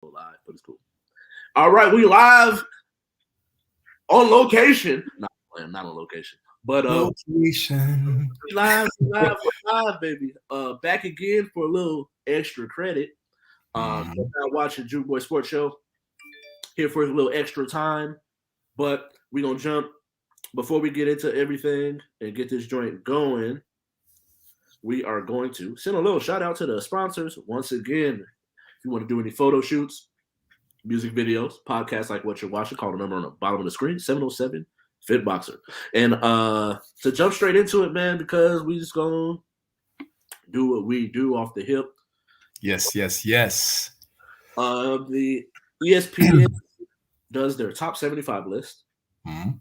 live, but it's cool. All right, we live on location. Not on location, but Location. we live, baby. Back again for a little extra credit. So Mhm. now watching J.U.K Sports Show here for a little extra time, but we gonna jump before we get into everything and get this joint going. We are going to send a little shout out to the sponsors once again. If you want to do any photo shoots, music videos, podcasts like what you're watching, call the number on the bottom of the screen, 707 Fitboxer. And to jump straight into it, man, because we just gonna do what we do off the hip. Yes, yes, yes. The ESPN does their top 75 list. Mhm.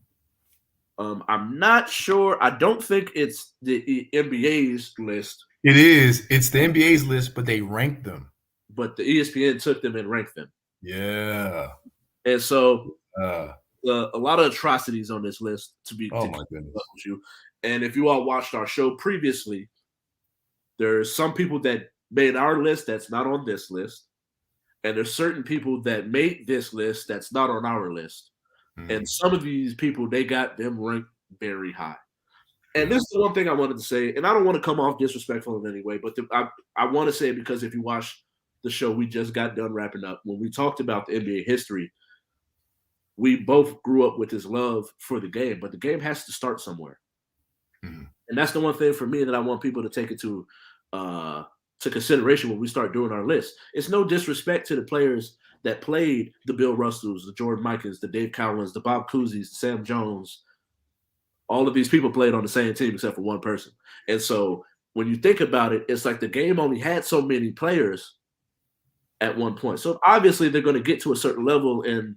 I'm not sure. I don't think it's the NBA's list, It is. It's the NBA's list, but they rank them. but the ESPN took them and ranked them. Yeah. And so Uh, a lot of atrocities on this list to be oh to my keep up goodness. with you. And if you all watched our show previously, there's some people that made our list that's not on this list, and there's certain people that made this list that's not on our list. And Mhm. some of these people, they got them ranked very high. And this Mhm. is the one thing I wanted to say, and I don't want to come off disrespectful in any way, but I want to say it because if you watch the show we just got done wrapping up, when we talked about the NBA history, we both grew up with this love for the game, but the game has to start somewhere. Mhm. And that's the one thing for me that I want people to take it uh, to consideration when we start doing our list. It's no disrespect to the players that played the Bill Russells, the Jordan Mikens, the Dave Cowens, the Bob Cousy's, the Sam Jones. All of these people played on the same team except for one person. And so when you think about it, it's like the game only had so many players at one point. So obviously they're going to get to a certain level and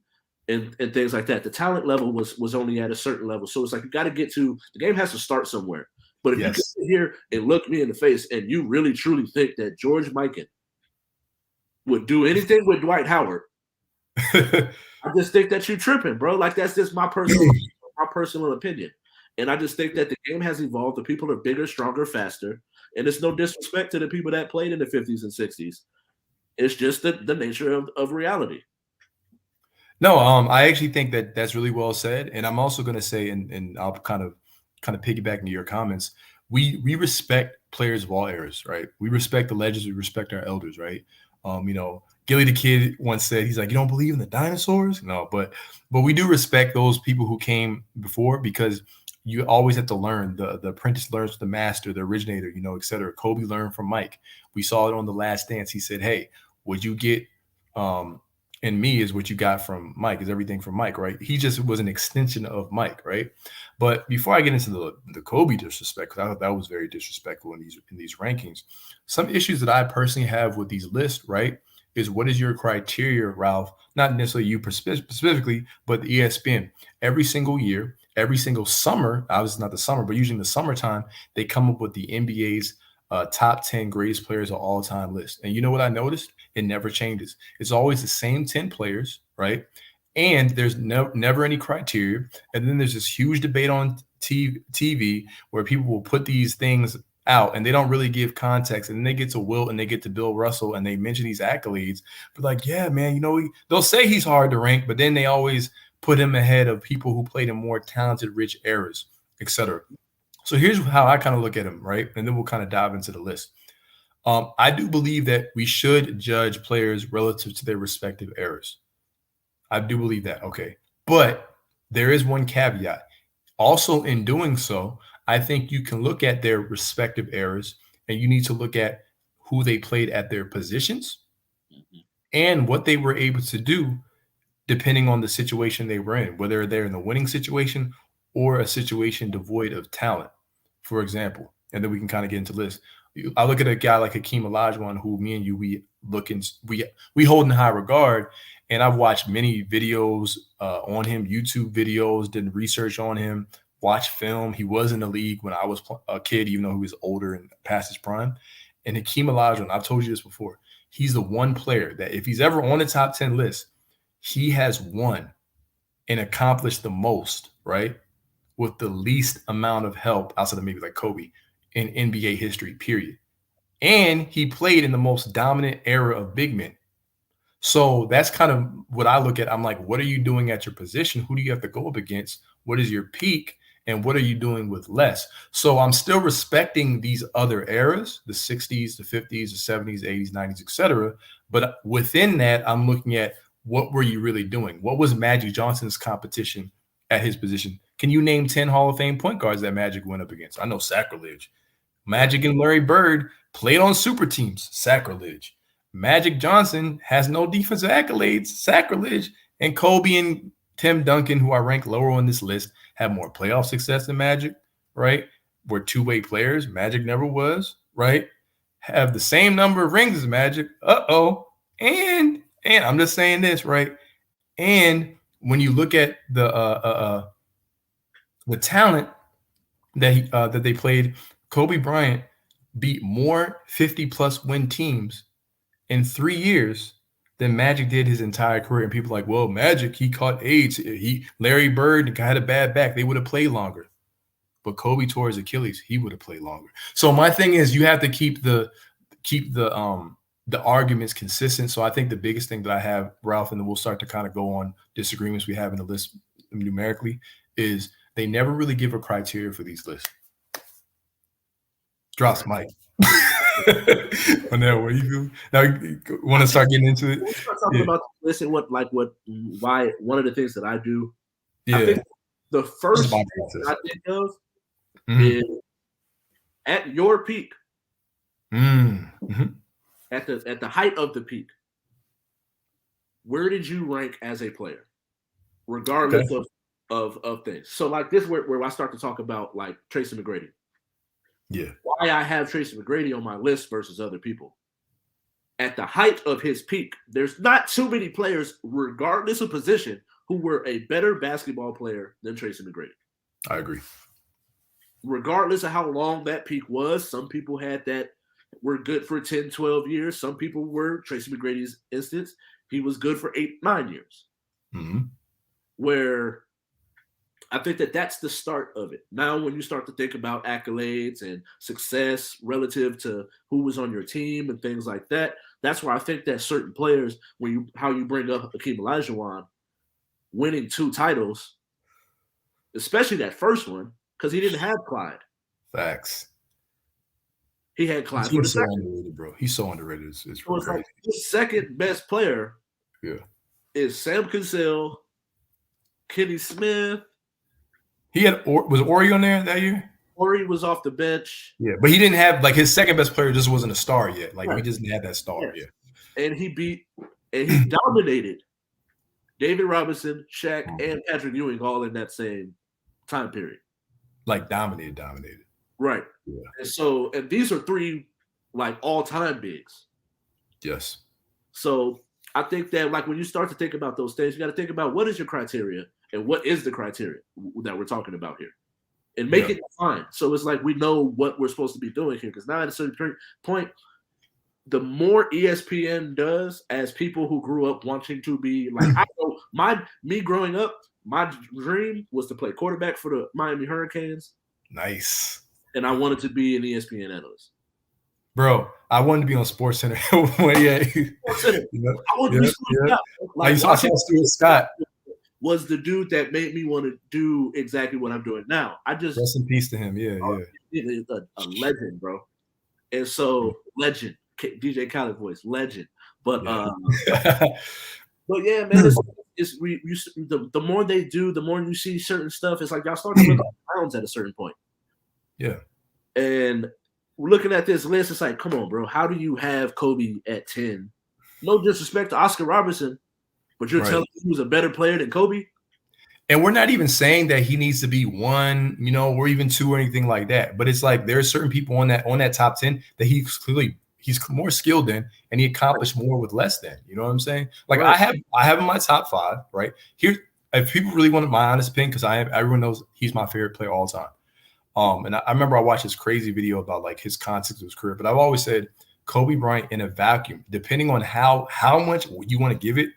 things like that. The talent level was only at a certain level. So it's like you got to get to the game has to start somewhere. But if you can Yes. sit here and look me in the face and you really truly think that George Mikan would do anything with Dwight Howard, I just think that you're tripping, bro. Like that's just my personal opinion. And I just think that the game has evolved. The people are bigger, stronger, faster. And it's no disrespect to the people that played in the 50s and 60s. It's just the nature of reality. No, I actually think that that's really well said, and I'm also going to say, and I'll kind of piggyback into your comments. We respect players of all eras, right? We respect the legends, we respect our elders, right? Gilly the Kid once said, he's like, "You don't believe in the dinosaurs?" No, but we do respect those people who came before because you always have to learn. The apprentice learns from the master, the originator, et cetera. Kobe learned from Mike. We saw it on The Last Dance. He said, "Hey, would you get?" And me is what you got from Mike, is everything from Mike, right? He just was an extension of Mike, right? But before I get into the Kobe disrespect, because I thought that was very disrespectful in these rankings, some issues that I personally have with these lists, right, is what is your criteria, Ralph? Not necessarily you specifically, but the ESPN. Every single year, every single summer, obviously not the summer, but usually in the summertime, they come up with the NBA's top 10 greatest players of all time list. And you know what I noticed? It never changes. It's always the same 10 players, right? And there's never any criteria. And then there's this huge debate on TV where people will put these things out and they don't really give context. And then they get to Wilt and they get to Bill Russell and they mention these accolades. But like, yeah, man, they'll say he's hard to rank, but then they always put him ahead of people who played in more talented, rich eras, etc. So here's how I kind of look at him, right? And then we'll kind of dive into the list. I do believe that we should judge players relative to their respective eras. I do believe that. Okay. But there is one caveat. Also, in doing so, I think you can look at their respective eras and you need to look at who they played at their positions Mhm. and what they were able to do depending on the situation they were in, whether they're in a winning situation or a situation devoid of talent, for example. And then we can kind of get into this. I look at a guy like Hakeem Olajuwon, who me and you we hold in high regard, and I've watched many videos on him, YouTube videos, did research on him, watched film. He was in the league when I was a kid, even though he was older and past his prime. And Hakeem Olajuwon, I've told you this before, he's the one player that if he's ever on the top 10 list, he has won and accomplished the most, right? With the least amount of help outside of maybe like Kobe in NBA history, period. And he played in the most dominant era of big men. So that's kind of what I look at. I'm like, what are you doing at your position? Who do you have to go up against? What is your peak? And what are you doing with less? So I'm still respecting these other eras, the 60s, the 50s, the 70s, 80s, 90s, etc. But within that, I'm looking at what were you really doing? What was Magic Johnson's competition at his position? Can you name 10 Hall of Fame point guards that Magic went up against? I know sacrilege. Magic and Larry Bird played on super teams, sacrilege. Magic Johnson has no defensive accolades, sacrilege. And Kobe and Tim Duncan, who I rank lower on this list, have more playoff success than Magic, right? Were two-way players. Magic never was, right? Have the same number of rings as Magic. And I'm just saying this, right? And when you look at the talent that they played, Kobe Bryant beat more 50-plus win teams in 3 years than Magic did his entire career. And people are like, well, Magic, he caught AIDS. Larry Bird had a bad back. They would have played longer. But Kobe tore his Achilles. He would have played longer. So my thing is, you have to keep the arguments consistent. So I think the biggest thing that I have, Ralph, and then we'll start to kind of go on disagreements we have in the list numerically, is they never really give a criteria for these lists. Drops Mike. On that, what you feel? Now, you want to start getting into it? We'll start talking about this and why one of the things that I do. Yeah. I think the first thing I think of is at your peak, at the height of the peak. Where did you rank as a player, regardless of things? So like this, where I start to talk about like Tracy McGrady. Yeah. Why I have Tracy McGrady on my list versus other people. At the height of his peak, there's not too many players, regardless of position, who were a better basketball player than Tracy McGrady. I agree. Regardless of how long that peak was, some people had that were good for 10, 12 years. Some people were, Tracy McGrady's instance, he was good for 8, 9 years. Mm-hmm. Where I think that's the start of it. Now, when you start to think about accolades and success relative to who was on your team and things like that, that's where I think that certain players, how you bring up Hakeem Olajuwon, winning 2 titles, especially that first one, because he didn't have Clyde. Facts. He had Clyde. He's so underrated, bro. He's so underrated. It's so it's like the second best player is Sam Cassell, Kenny Smith. He was Ori on there that year? Ori was off the bench. Yeah, but he didn't have, like, his second best player just wasn't a star yet. Like, we just didn't have that star yet. And he dominated David Robinson, Shaq, and Patrick Ewing all in that same time period. Like, dominated. Right. Yeah. And these are 3, like, all-time bigs. Yes. So I think that, like, when you start to think about those things, you got to think about what is your criteria and what is the criteria that we're talking about here, and make it defined. So it's like we know what we're supposed to be doing here. Because now at a certain point, the more ESPN does, as people who grew up wanting to be like, I know me growing up, my dream was to play quarterback for the Miami Hurricanes. Nice. And I wanted to be an ESPN analyst. Bro, I wanted to be on SportsCenter. SportsCenter. I wanted to be Stuart Scott. I saw Stuart Scott. Was the dude that made me want to do exactly what I'm doing now. Rest in peace to him. Yeah. He's a legend, bro. And so legend, DJ Khaled voice, legend. But but yeah, man, the more they do, the more you see certain stuff. It's like y'all start to look at pounds at a certain point. Yeah. And we're looking at this list. It's like, come on, bro. How do you have Kobe at 10? No disrespect to Oscar Robertson, but you're telling me he was a better player than Kobe? And we're not even saying that he needs to be 1, or even 2 or anything like that. But it's like there are certain people on that top 10 that he's more skilled in, and he accomplished more with less than. You know what I'm saying? Like I have in my top 5 right here. If people really wanted my honest opinion, because everyone knows he's my favorite player all the time. And I remember I watched this crazy video about like his context of his career. But I've always said Kobe Bryant in a vacuum, depending on how much you want to give it.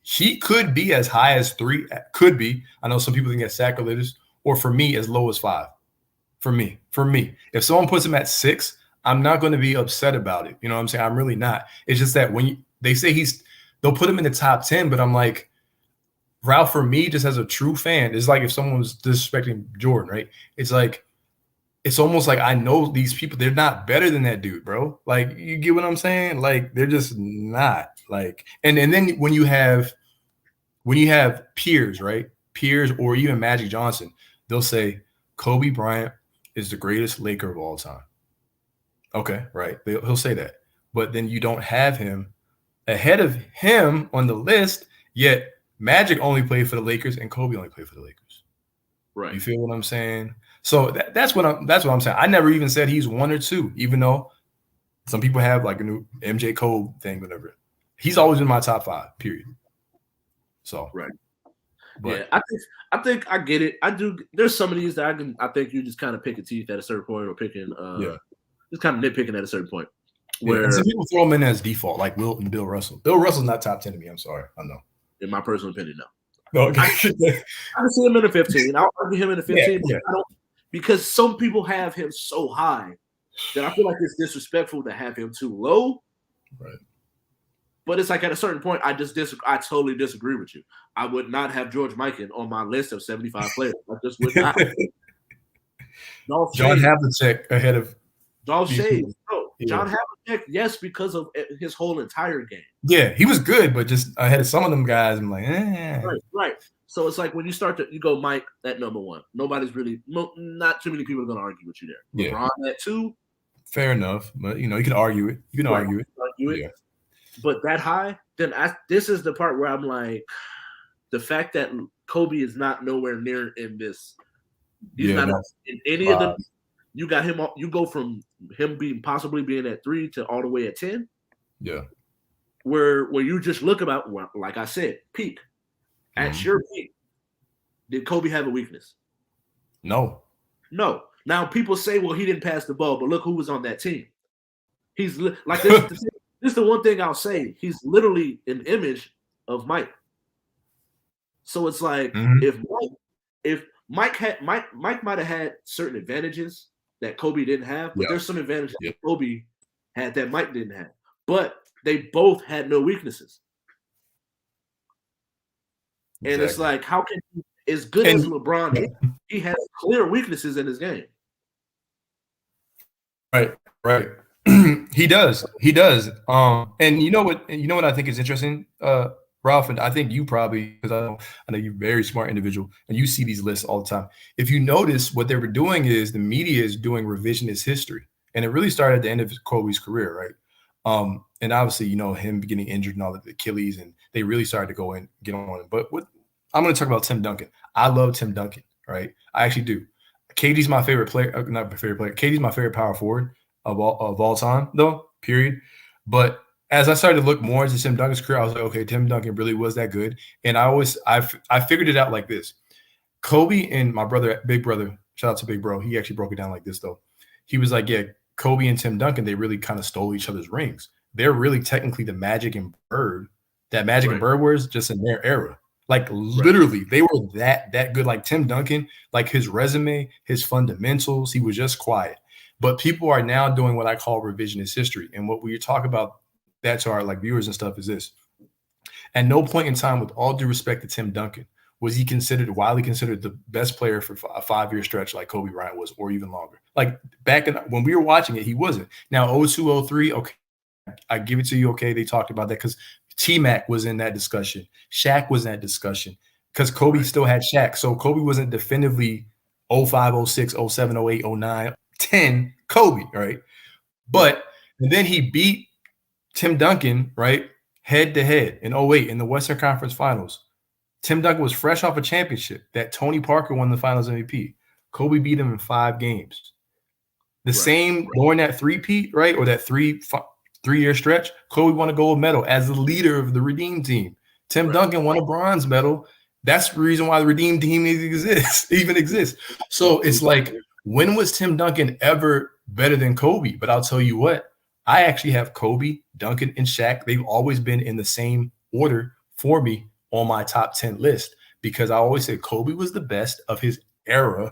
He could be as high as 3, could be. I know some people think that's sacrilegious, or for me, as low as 5. For me. If someone puts him at 6, I'm not going to be upset about it. You know what I'm saying? I'm really not. It's just that when they say he's they'll put him in the top 10, but I'm like, Ralph, for me, just as a true fan, it's like if someone was disrespecting Jordan, right? It's like, it's almost like I know these people, they're not better than that dude, bro. Like, you get what I'm saying? Like, they're just not. Like, and then when you have peers, right? Peers or even Magic Johnson, they'll say Kobe Bryant is the greatest Laker of all time. Okay, right. He'll say that. But then you don't have him ahead of him on the list, yet Magic only played for the Lakers and Kobe only played for the Lakers. Right. You feel what I'm saying? So that's what I'm saying. I never even said he's 1 or 2, even though some people have like a new MJ Cole thing, whatever. He's always in my top 5, period. So right. But yeah, I think I get it. I do. There's some of these that I think you just kind of picking teeth at a certain point, or picking just kind of nitpicking at a certain point. Where and some people throw him in as default, like Wilt and Bill Russell. Bill Russell's not top 10 to me. I'm sorry. I know. In my personal opinion, no. Okay. I can see him in the 15. I'll argue him in the 15, but I don't, because some people have him so high that I feel like it's disrespectful to have him too low. Right. But it's like at a certain point, I totally disagree with you. I would not have George Mikan on my list of 75 players. I just would not. John Havlicek ahead of Dolph Shades. No, yeah. John Havlicek, yes, because of his whole entire game. Yeah, he was good, but just ahead of some of them guys, I'm like, Right. So it's like when you start you go Mike at number 1. Nobody's really, not too many people are going to argue with you there. Yeah. LeBron at 2. Fair enough, but you can argue it. You can argue it. Yeah. But that high, then this is the part where I'm like, the fact that Kobe is not nowhere near in this. He's not in any of them. You got him. You go from him possibly being at 3 to all the way at 10. Yeah. Where you just look about, like I said, peak. At your peak, did Kobe have a weakness? No. Now people say, well, he didn't pass the ball, but look who was on that team. He's like this. This is the one thing I'll say. He's literally an image of Mike. So it's like if Mike might have had certain advantages that Kobe didn't have, but there's some advantages that Kobe had that Mike didn't have. But they both had no weaknesses. Exactly. And it's like, how can he, as good as LeBron is, he has clear weaknesses in his game. Right. He does. And you know what I think is interesting, Ralph, and I think you probably, because I know you're a very smart individual and you see these lists all the time. If you notice, what they were doing is the media is doing revisionist history, and it really started at the end of Kobe's career, right? And obviously, him getting injured and all the Achilles, and they really started to go and get on it. But I'm going to talk about Tim Duncan. I love Tim Duncan, right? I actually do. KD's my favorite player, not my favorite player. KD's my favorite power forward of all time, though, period. But as I started to look more into Tim Duncan's career, I was like, okay, Tim Duncan really was that good. And I figured it out like this. Kobe and my brother, big brother, shout out to Big Bro. He actually broke it down like this, though. He was like, yeah, Kobe and Tim Duncan, they really kind of stole each other's rings. They're really technically the Magic and Bird. That Magic and Bird was just in their era. Like literally, they were that good. Like Tim Duncan, like his resume, his fundamentals, he was just quiet. But people are now doing what I call revisionist history. And what we talk about that to our viewers and stuff is this. At no point in time, with all due respect to Tim Duncan, was he widely considered the best player for a 5-year stretch like Kobe Bryant was, or even longer. Like back when we were watching it, he wasn't. Now 02, 03, okay, I give it to you. Okay, they talked about that because T-Mac was in that discussion. Shaq was in that discussion because Kobe still had Shaq. So Kobe wasn't definitively 05, 06, 07, 08, 09, 10 Kobe, right? But and then he beat Tim Duncan, right, head to head in 08 in the Western Conference Finals. Tim Duncan was fresh off a championship that Tony Parker won the Finals MVP. Kobe beat him in 5 games. The same during that three-peat, right, or that three-year stretch, Kobe won a gold medal as the leader of the Redeem team. Tim Duncan won a bronze medal. That's the reason why the Redeem team even exists. So it's like, when was Tim Duncan ever better than Kobe? But I'll tell you what, I actually have Kobe, Duncan, and Shaq. They've always been in the same order for me on my top 10 list because I always say Kobe was the best of his era.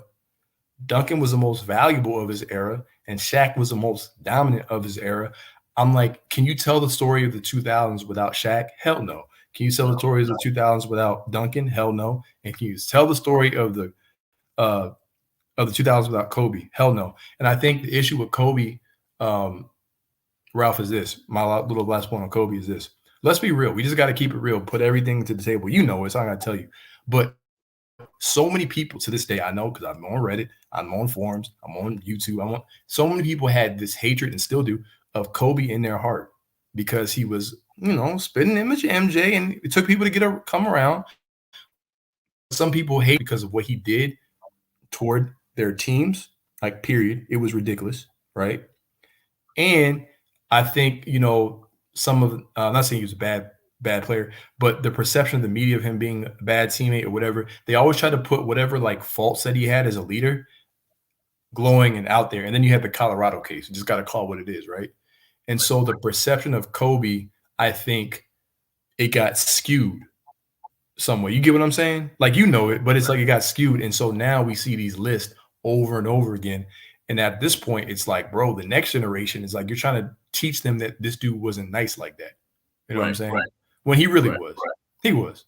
Duncan was the most valuable of his era, and Shaq was the most dominant of his era. I'm like, can you tell the story of the 2000s without Shaq? Hell no. Can you tell the story of the 2000s without Duncan? Hell no. And can you tell the story uh, of the 2000s without Kobe? Hell no. And I think the issue with Kobe, Ralph, is this. My little last point on Kobe is this. Let's be real. We just got to keep it real. Put everything to the table. You know it, so I got to tell you. But so many people to this day, I know because I'm on Reddit, I'm on forums, I'm on YouTube. So many people had this hatred and still do of Kobe in their heart because he was, spitting image of MJ, and it took people to come around. Some people hate because of what he did toward their teams, like period. It was ridiculous, right? And I think, some of I'm not saying he was a bad player, but the perception of the media of him being a bad teammate or whatever, they always try to put whatever like faults that he had as a leader glowing and out there. And then you have the Colorado case. You just got to call what it is, right? And so the perception of Kobe, I think it got skewed somewhere. You get what I'm saying? Like, it, but it's like it got skewed. And so now we see these lists over and over again. And at this point, it's like, bro, the next generation is like, you're trying to teach them that this dude wasn't nice like that. You know what I'm saying? Right. When he really was. He was.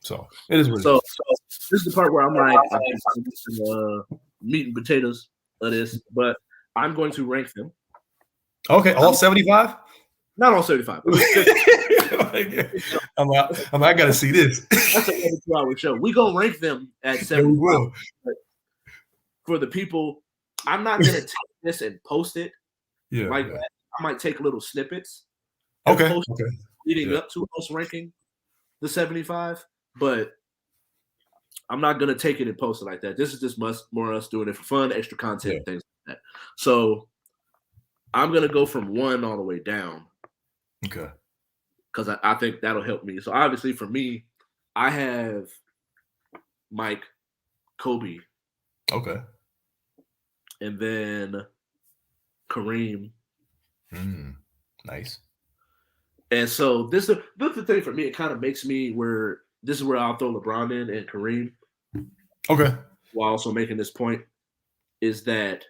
So it is what it is. So this is the part where I'm like, meat and potatoes of this, but I'm going to rank them. Okay, all 75? Not all 75. I got to see this. That's a 2-hour show. We gonna rank them at 75. For the people, I'm not gonna take this and post it. Yeah, like that. I might take little snippets. Okay. Leading up to us ranking the 75, but I'm not gonna take it and post it like that. This is just more us doing it for fun, extra content, things like that. So I'm gonna go from 1 all the way down. Okay. Because I think that'll help me. So obviously for me, I have Mike, Kobe. Okay. And then Kareem. Nice. And so this is the thing for me. It kind of makes me this is where I'll throw LeBron in and Kareem. Okay. While also making this point is that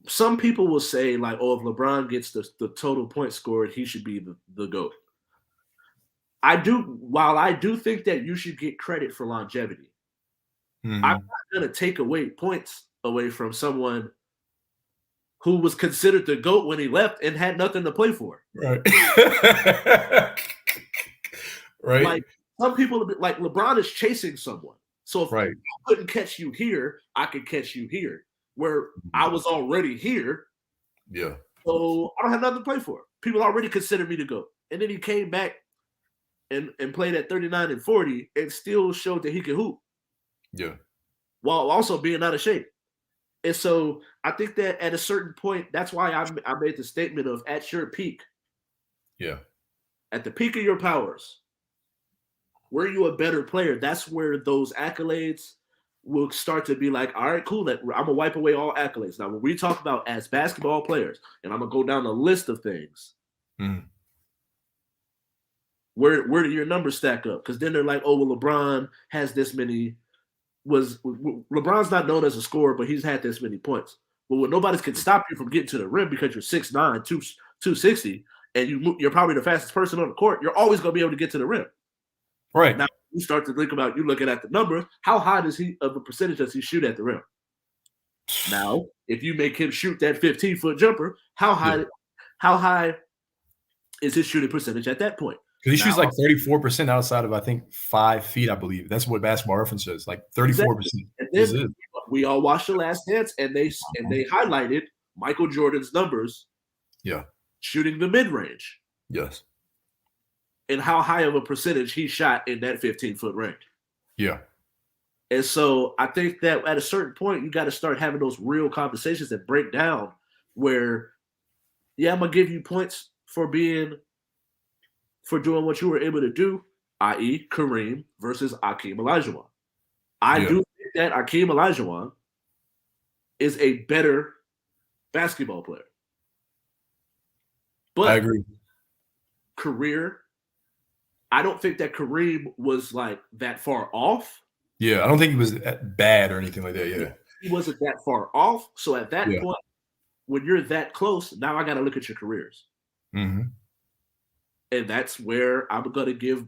some people will say, like, oh, if LeBron gets the total points scored, he should be the GOAT. While I do think that you should get credit for longevity, I'm not going to take away points away from someone who was considered the GOAT when he left and had nothing to play for. Right. Right. Like, some people, like, LeBron is chasing someone. So if I couldn't catch you here, I could catch you here. Where I was already here. Yeah. So I don't have nothing to play for. People already considered me to go. And then he came back and played at 39 and 40 and still showed that he could hoop. Yeah. While also being out of shape. And so I think that at a certain point, that's why I made the statement of at your peak. Yeah. At the peak of your powers, were you a better player? That's where those accolades will start to be like, all right, cool. I'm going to wipe away all accolades. Now, when we talk about as basketball players, and I'm going to go down a list of things, where do your numbers stack up? Because then they're like, oh, well, LeBron has this many. LeBron's not known as a scorer, but he's had this many points. Well, nobody's can stop you from getting to the rim because you're 6'9", 260, and you're probably the fastest person on the court. You're always going to be able to get to the rim. Right. Now, you start to think about you looking at the numbers. How high of a percentage does he shoot at the rim? Now, if you make him shoot that 15-foot jumper, how high is his shooting percentage at that point? Because he shoots like 34% outside of, I think, 5 feet, I believe. That's what Basketball Reference says, like 34%. And then we all watched The Last Dance, and they highlighted Michael Jordan's numbers. Yeah. Shooting the mid-range. Yes. And how high of a percentage he shot in that 15-foot range. Yeah. And so I think that at a certain point, you got to start having those real conversations that break down where, I'm going to give you points for doing what you were able to do, i.e. Kareem versus Akeem Olajuwon. I do think that Akeem Olajuwon is a better basketball player. But I agree. Career, I don't think that Kareem was like that far off. Yeah, I don't think he was bad or anything like that. Yeah, he wasn't that far off. So at that point, when you're that close, now I got to look at your careers. Mm-hmm. And that's where I'm going to give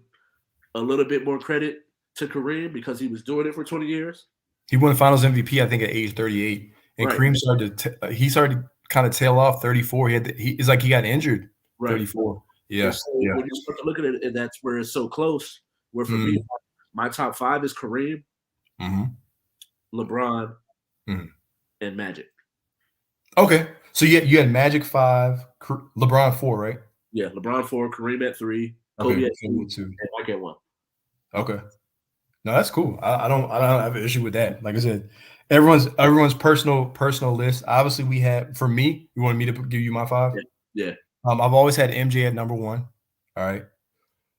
a little bit more credit to Kareem because he was doing it for 20 years. He won Finals MVP, I think, at age 38, and Right. Kareem started to kind of tail off 34. It's like he got injured. Right. 34. Yeah. And so when you start to look at it, and that's where it's so close. Where for me, my top 5 is Kareem, LeBron, and Magic. Okay, so you had Magic 5, LeBron 4, right? Yeah, LeBron 4, Kareem at 3, Kobe at 2, and Mike at 1. Okay, no, that's cool. I don't have an issue with that. Like I said, everyone's personal list. Obviously, we had for me. You wanted me to give you my 5? Yeah. I've always had MJ at number 1. All right.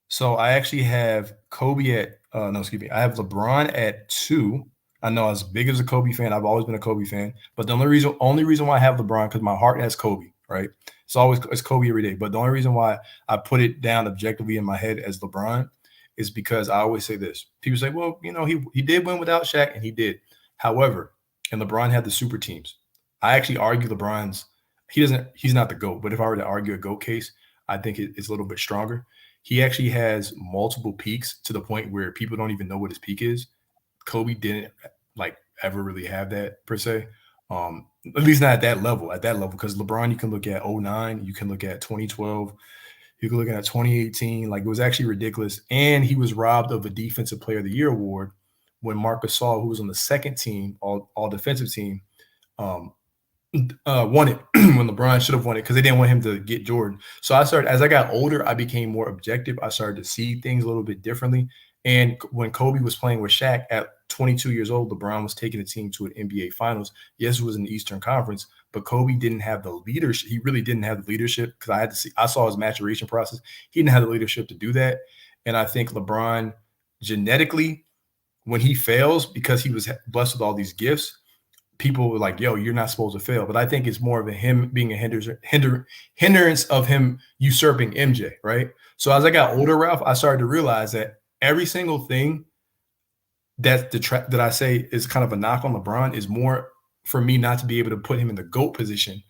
So I actually have Kobe at no, excuse me. I have LeBron at 2. I know as big as a Kobe fan, I've always been a Kobe fan. But the only reason why I have LeBron because my heart has Kobe, right? It's Kobe every day. But the only reason why I put it down objectively in my head as LeBron is because I always say this. People say, well, he did win without Shaq, and he did. However, and LeBron had the super teams. I actually argue he's not the GOAT, but if I were to argue a GOAT case, I think it's a little bit stronger. He actually has multiple peaks to the point where people don't even know what his peak is. Kobe didn't ever really have that per se. At least not at that level, because LeBron, you can look at 2009, you can look at 2012, you can look at 2018. Like, it was actually ridiculous. And he was robbed of a Defensive Player of the Year award when Marc Gasol, who was on the second team, all defensive team, won it when LeBron should have won it because they didn't want him to get Jordan. So as I got older, I became more objective. I started to see things a little bit differently. And when Kobe was playing with Shaq at 22 years old, LeBron was taking the team to an NBA Finals. Yes, it was in the Eastern Conference, but Kobe didn't have the leadership. He really didn't have the leadership because I saw his maturation process. He didn't have the leadership to do that. And I think LeBron genetically, when he fails, because he was blessed with all these gifts, people were like, yo, you're not supposed to fail. But I think it's more of him being a hindrance of him usurping MJ, right? So as I got older, Ralph, I started to realize that every single thing that I say is kind of a knock on LeBron is more for me not to be able to put him in the GOAT position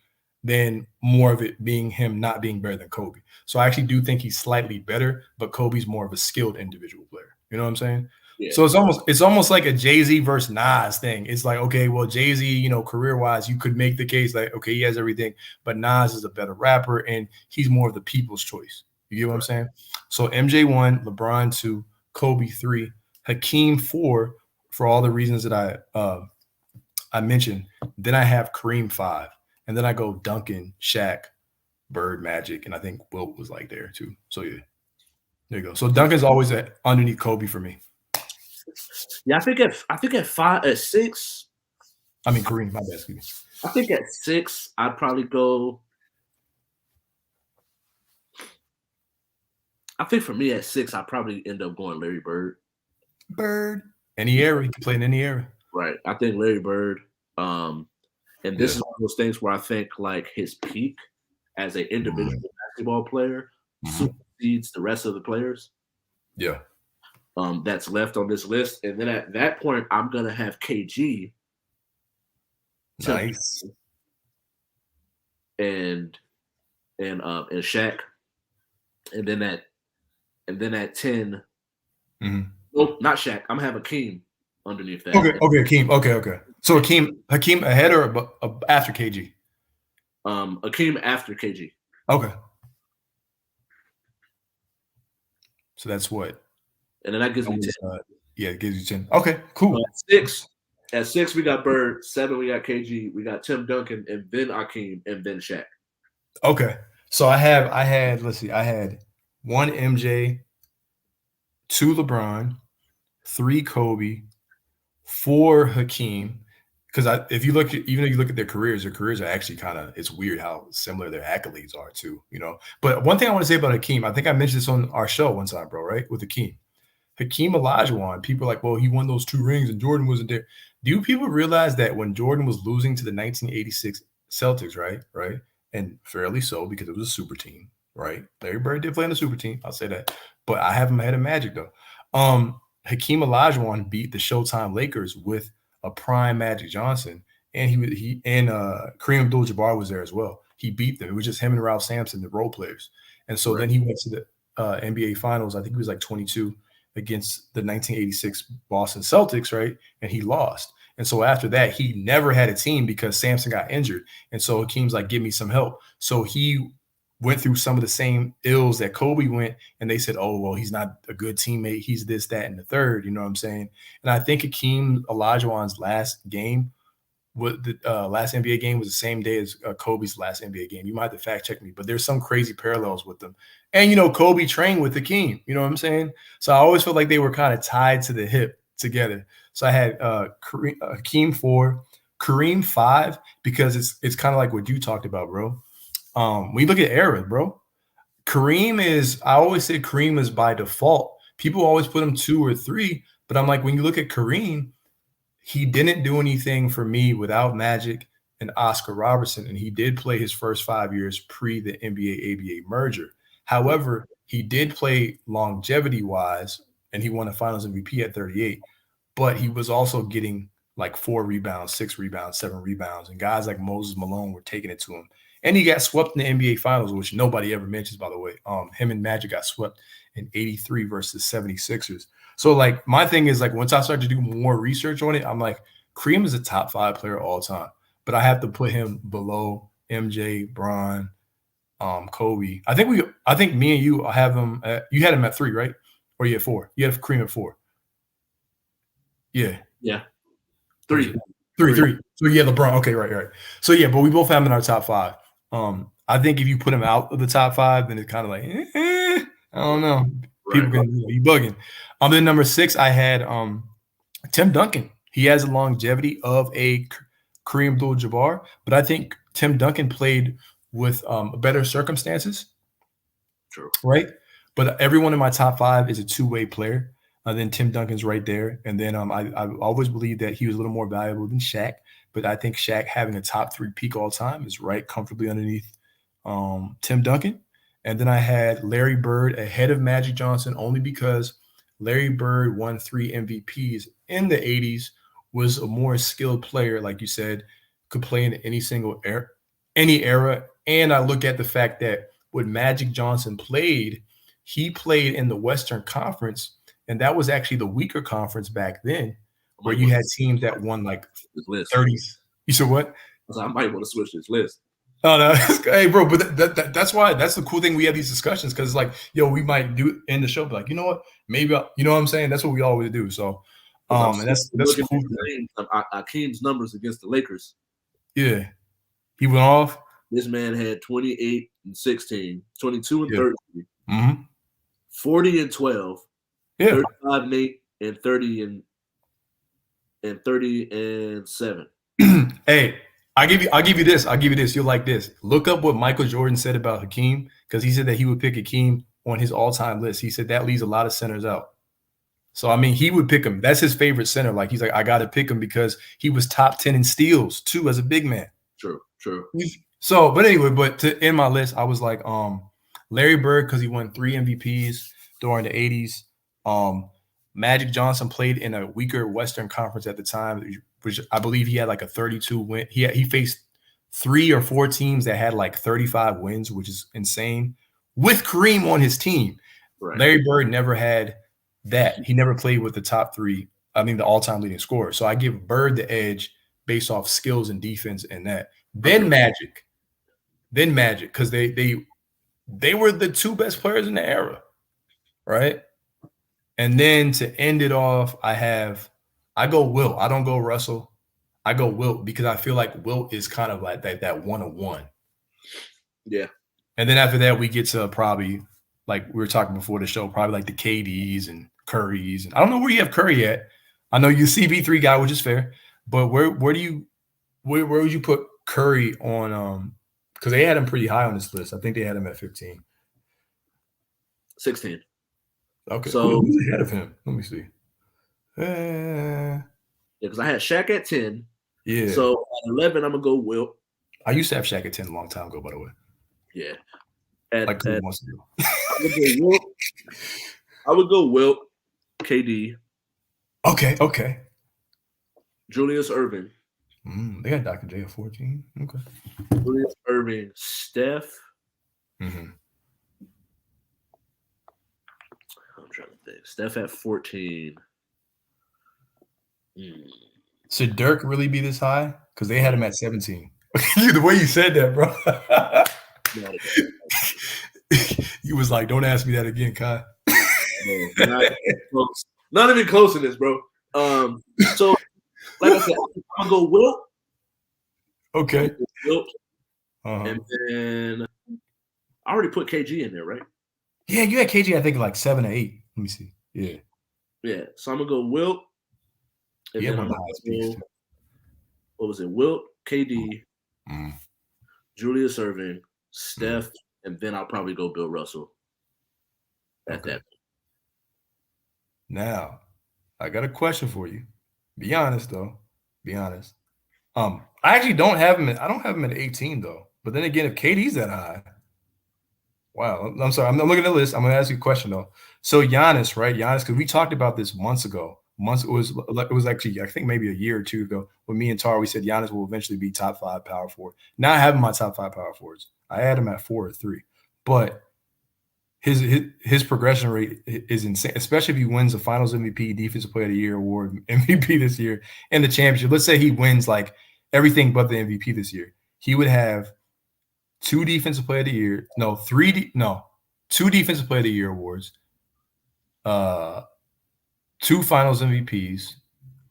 than more of it being him not being better than Kobe. So I actually do think he's slightly better, but Kobe's more of a skilled individual player. You know what I'm saying? Yeah. So it's almost like a Jay-Z versus Nas thing. It's like, okay, well, Jay-Z, career-wise, you could make the case like, okay, he has everything, but Nas is a better rapper and he's more of the people's choice. You get what I'm saying? So MJ 1, LeBron 2, Kobe 3, Hakeem 4 for all the reasons that I mentioned. Then I have Kareem 5, and then I go Duncan, Shaq, Bird, Magic, and I think Wilt was like there too. So yeah, there you go. So Duncan's always underneath Kobe for me. Yeah, I think at 6. I mean Kareem, my bad, excuse me. I think at 6, I'd probably go. I think for me at 6, I'd probably end up going Larry Bird. Any era, he can play in any era. Right. I think Larry Bird. And this is one of those things where I think like his peak as an individual basketball player supersedes the rest of the players. Yeah. That's left on this list. And then at that point, I'm gonna have KG. Nice. And Shaq. And then at 10. Nope, not Shaq. I'm gonna have Hakeem underneath that. Okay, Hakeem. Okay. So Hakeem ahead or after KG? Hakeem after KG. Okay. So that's what? And then that gives me 10. Yeah, it gives you 10. Okay, cool. So at 6, we got Bird. 7, we got KG. We got Tim Duncan, and then Hakeem, and then Shaq. Okay. So I had 1 MJ, 2 LeBron, 3 Kobe, 4 Hakeem. Because if you look at their careers are actually it's weird how similar their accolades are too, But one thing I want to say about Hakeem, I think I mentioned this on our show one time, bro, right? With Hakeem Olajuwon, people are like, well, he won those 2 rings and Jordan wasn't there. Do people realize that when Jordan was losing to the 1986 Celtics, right? And fairly so because it was a super team, right? Larry Bird did play in the super team. I'll say that. But I have him ahead of Magic, though. Hakeem Olajuwon beat the Showtime Lakers with a prime Magic Johnson, and Kareem Abdul-Jabbar was there as well. He beat them. It was just him and Ralph Sampson, the role players. And so then he went to the NBA Finals. I think he was like 22 against the 1986 Boston Celtics, right? And he lost. And so after that, he never had a team because Sampson got injured. And so Hakeem's like, give me some help. So he went through some of the same ills that Kobe went, and they said, oh, well, he's not a good teammate. He's this, that, and the third. You know what I'm saying? And I think Hakeem Olajuwon's last game, the last NBA game was the same day as Kobe's last NBA game. You might have to fact check me, but there's some crazy parallels with them. And, Kobe trained with Hakeem. You know what I'm saying? So I always felt like they were kind of tied to the hip together. So I had Hakeem 4, Kareem 5, because it's kind of like what you talked about, bro. When you look at eras, bro, I always say Kareem is by default. People always put him 2 or 3, but I'm like, when you look at Kareem, he didn't do anything for me without Magic and Oscar Robertson, and he did play his first 5 years pre the NBA-ABA merger. However, he did play longevity-wise, and he won a Finals MVP at 38, but he was also getting like 4 rebounds, 6 rebounds, 7 rebounds, and guys like Moses Malone were taking it to him. And he got swept in the NBA Finals, which nobody ever mentions, by the way. Him and Magic got swept in 83 versus 76ers. So, like, my thing is, like, once I start to do more research on it, I'm like, Kareem is a top 5 player all time. But I have to put him below MJ, Bron, Kobe. I think me and you have him you had him at 3, right? Or you had 4? You had Kareem at 4. Yeah. Yeah. 3. 3. So, yeah, LeBron. Okay, right. So, yeah, but we both have him in our top 5. I think if you put him out of the top 5, then it's kind of like, I don't know. People can be bugging. Then number 6, I had Tim Duncan. He has a longevity of a Kareem Abdul-Jabbar, but I think Tim Duncan played with better circumstances. True. Right? But everyone in my top 5 is a two-way player. Then Tim Duncan's right there. And then I always believed that he was a little more valuable than Shaq. But I think Shaq having a top 3 peak all time is right comfortably underneath Tim Duncan. And then I had Larry Bird ahead of Magic Johnson only because Larry Bird won 3 MVPs in the 80s, was a more skilled player, like you said, could play in any era. And I look at the fact that when Magic Johnson played, he played in the Western Conference, and that was actually the weaker conference back then, where you had teams that won like 30s. You said what? I might want to switch this list. Oh, no. Hey, bro, but that's why that's the cool thing. We have these discussions because it's like, we might do in the show, but like, you know what? Maybe, you know what I'm saying? That's what we always do. So, and that's cool. Akeem's numbers against the Lakers. Yeah. He went off. This man had 28 and 16, 22 and 13, 40 and 12, 35 and 8, and 30 and 7. Hey, I'll give you this. You'll like this. Look up what Michael Jordan said about Hakeem, because he said that he would pick Hakeem on his all-time list. He said that leaves a lot of centers out. So, I mean, he would pick him. That's his favorite center. Like, he's like, I got to pick him because he was top 10 in steals, too, as a big man. True. So, but anyway, but to end my list, I was like, Larry Bird, because he won 3 MVPs during the 80s. Magic Johnson played in a weaker Western Conference at the time, which I believe he had like a 32 win. He faced 3 or 4 teams that had like 35 wins, which is insane, with Kareem on his team. Right. Larry Bird never had that. He never played with the top 3, the all-time leading scorer. So I give Bird the edge based off skills and defense and that. Then Magic, because they were the 2 best players in the era, right? And then to end it off, I go Wilt. I don't go Russell. I go Wilt because I feel like Wilt is kind of like that one-on-one. Yeah. And then after that, we get to probably, like we were talking before the show, probably like the KDs and Currys. And I don't know where you have Curry at. I know you're CB3 guy, which is fair. But where would you put Curry on? Because they had him pretty high on this list. I think they had him at 15. 16. Okay. So who's ahead of him? Let me see. Because I had Shaq at 10. Yeah. So at 11, I'm gonna go Wilt. I used to have Shaq at 10 a long time ago, by the way. Yeah. Like 2 months ago. I would go Wilt, KD. Okay. Julius Erving. They got Dr. J at 14. Okay. Julius Irving, Steph. Mm-hmm. I'm trying to think. Steph at 14. Should Dirk really be this high? Because they had him at 17. The way you said that, bro. You was like, don't ask me that again, Kai. Not even close to this, bro. So, like I said, I'm going to go Wilt. Okay. Wilt. And then I already put KG in there, right? Yeah, you had KG, I think, like 7 or 8. Let me see. Yeah. Yeah. So I'm going to go Wilt. And then I'm going to go, what was it? Wilt, KD, Julius Irving, Steph, and then I'll probably go Bill Russell at that point. Now, I got a question for you. Be honest, though. Be honest. I actually don't have him. I don't have him at 18, though. But then again, if KD's that high, wow. I'm sorry. I'm looking at the list. I'm going to ask you a question, though. So Giannis, right? Giannis, because we talked about this months ago. It was actually, I think maybe a year or two ago when me and Tara, we said Giannis will eventually be top 5 power forward. Now I have him my top 5 power forwards. I had him at 4 or 3. But his progression rate is insane, especially if he wins the Finals MVP, Defensive Player of the Year award, MVP this year, and the championship. Let's say he wins like everything but the MVP this year. He would have 2 Defensive Player of the Year, 2 Defensive Player of the Year awards, 2 Finals MVPs,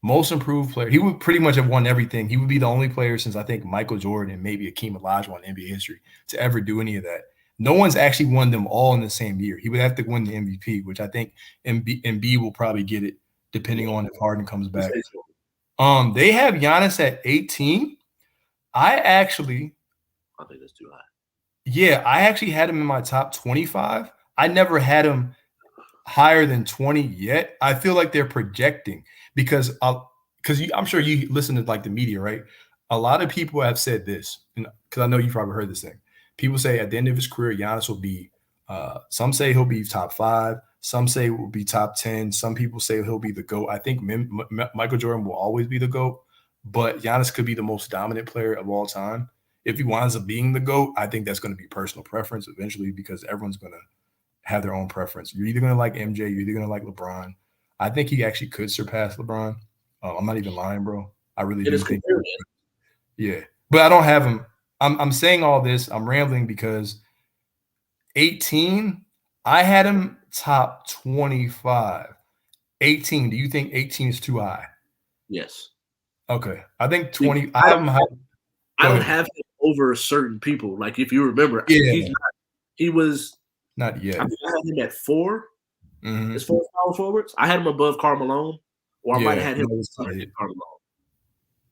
Most Improved Player. He would pretty much have won everything. He would be the only player since I think Michael Jordan and maybe Akeem Olajuwon in NBA history to ever do any of that. No one's actually won them all in the same year. He would have to win the MVP, which I think Embiid will probably get it depending on if Harden comes back. They have Giannis at 18. I think that's too high. Yeah, I actually had him in my top 25. I never had him higher than 20 yet. I feel like they're projecting because I'm sure you listen to like the media, right? A lot of people have said this, because I know you've probably heard this thing. People say at the end of his career, Giannis will be, some say he'll be top 5. Some say will be top 10. Some people say he'll be the GOAT. I think Michael Jordan will always be the GOAT, but Giannis could be the most dominant player of all time. If he winds up being the GOAT, I think that's going to be personal preference eventually because everyone's going to have their own preference. You're either going to like MJ, you're either going to like LeBron. I think he actually could surpass LeBron. I'm not even lying, bro. I really do think. Yeah, but I don't have him. I'm saying all this. I'm rambling because 18, I had him top 25. 18, do you think 18 is too high? Yes. Okay. I think 20. I have him high. I don't have him over certain people. Like if you remember, he was not yet. I think I had him at 4 as far as power forwards. I had him above Karl Malone, or I might have had him above Karl Malone.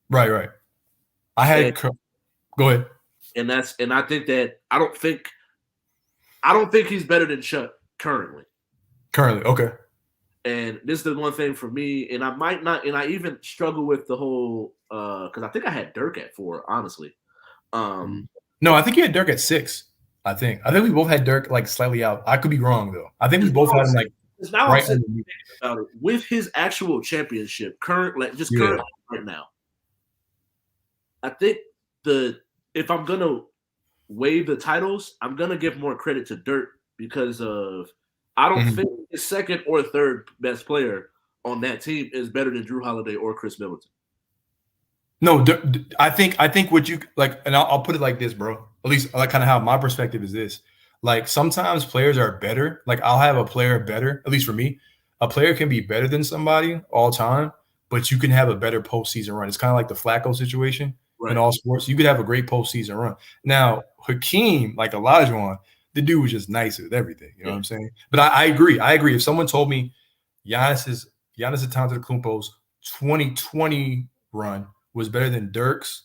Right. I had go ahead. And I think that I don't think he's better than Chuck currently. Okay. And this is the one thing for me, and I might not, and I even struggle with the whole because I think I had Dirk at 4, honestly. No, I think you had Dirk at 6. I think we both had Dirk like slightly out. I could be wrong though. I think we both had him like right about it. With his actual championship, current right now. I think if I'm gonna weigh the titles, I'm gonna give more credit to Dirk because of I don't think his second or third best player on that team is better than Drew Holiday or Chris Middleton. No, I think what you like, and I'll put it like this, bro. At least like kind of how my perspective is this. Like sometimes players are better. Like I'll have a player better, at least for me. A player can be better than somebody all time, but you can have a better postseason run. It's kind of like the Flacco situation in all sports. You could have a great postseason run. Now, Hakeem, like Olajuwon, the dude was just nice with everything. You know what I'm saying? But I agree. If someone told me Giannis Antetokounmpo's 2020 run was better than Dirk's,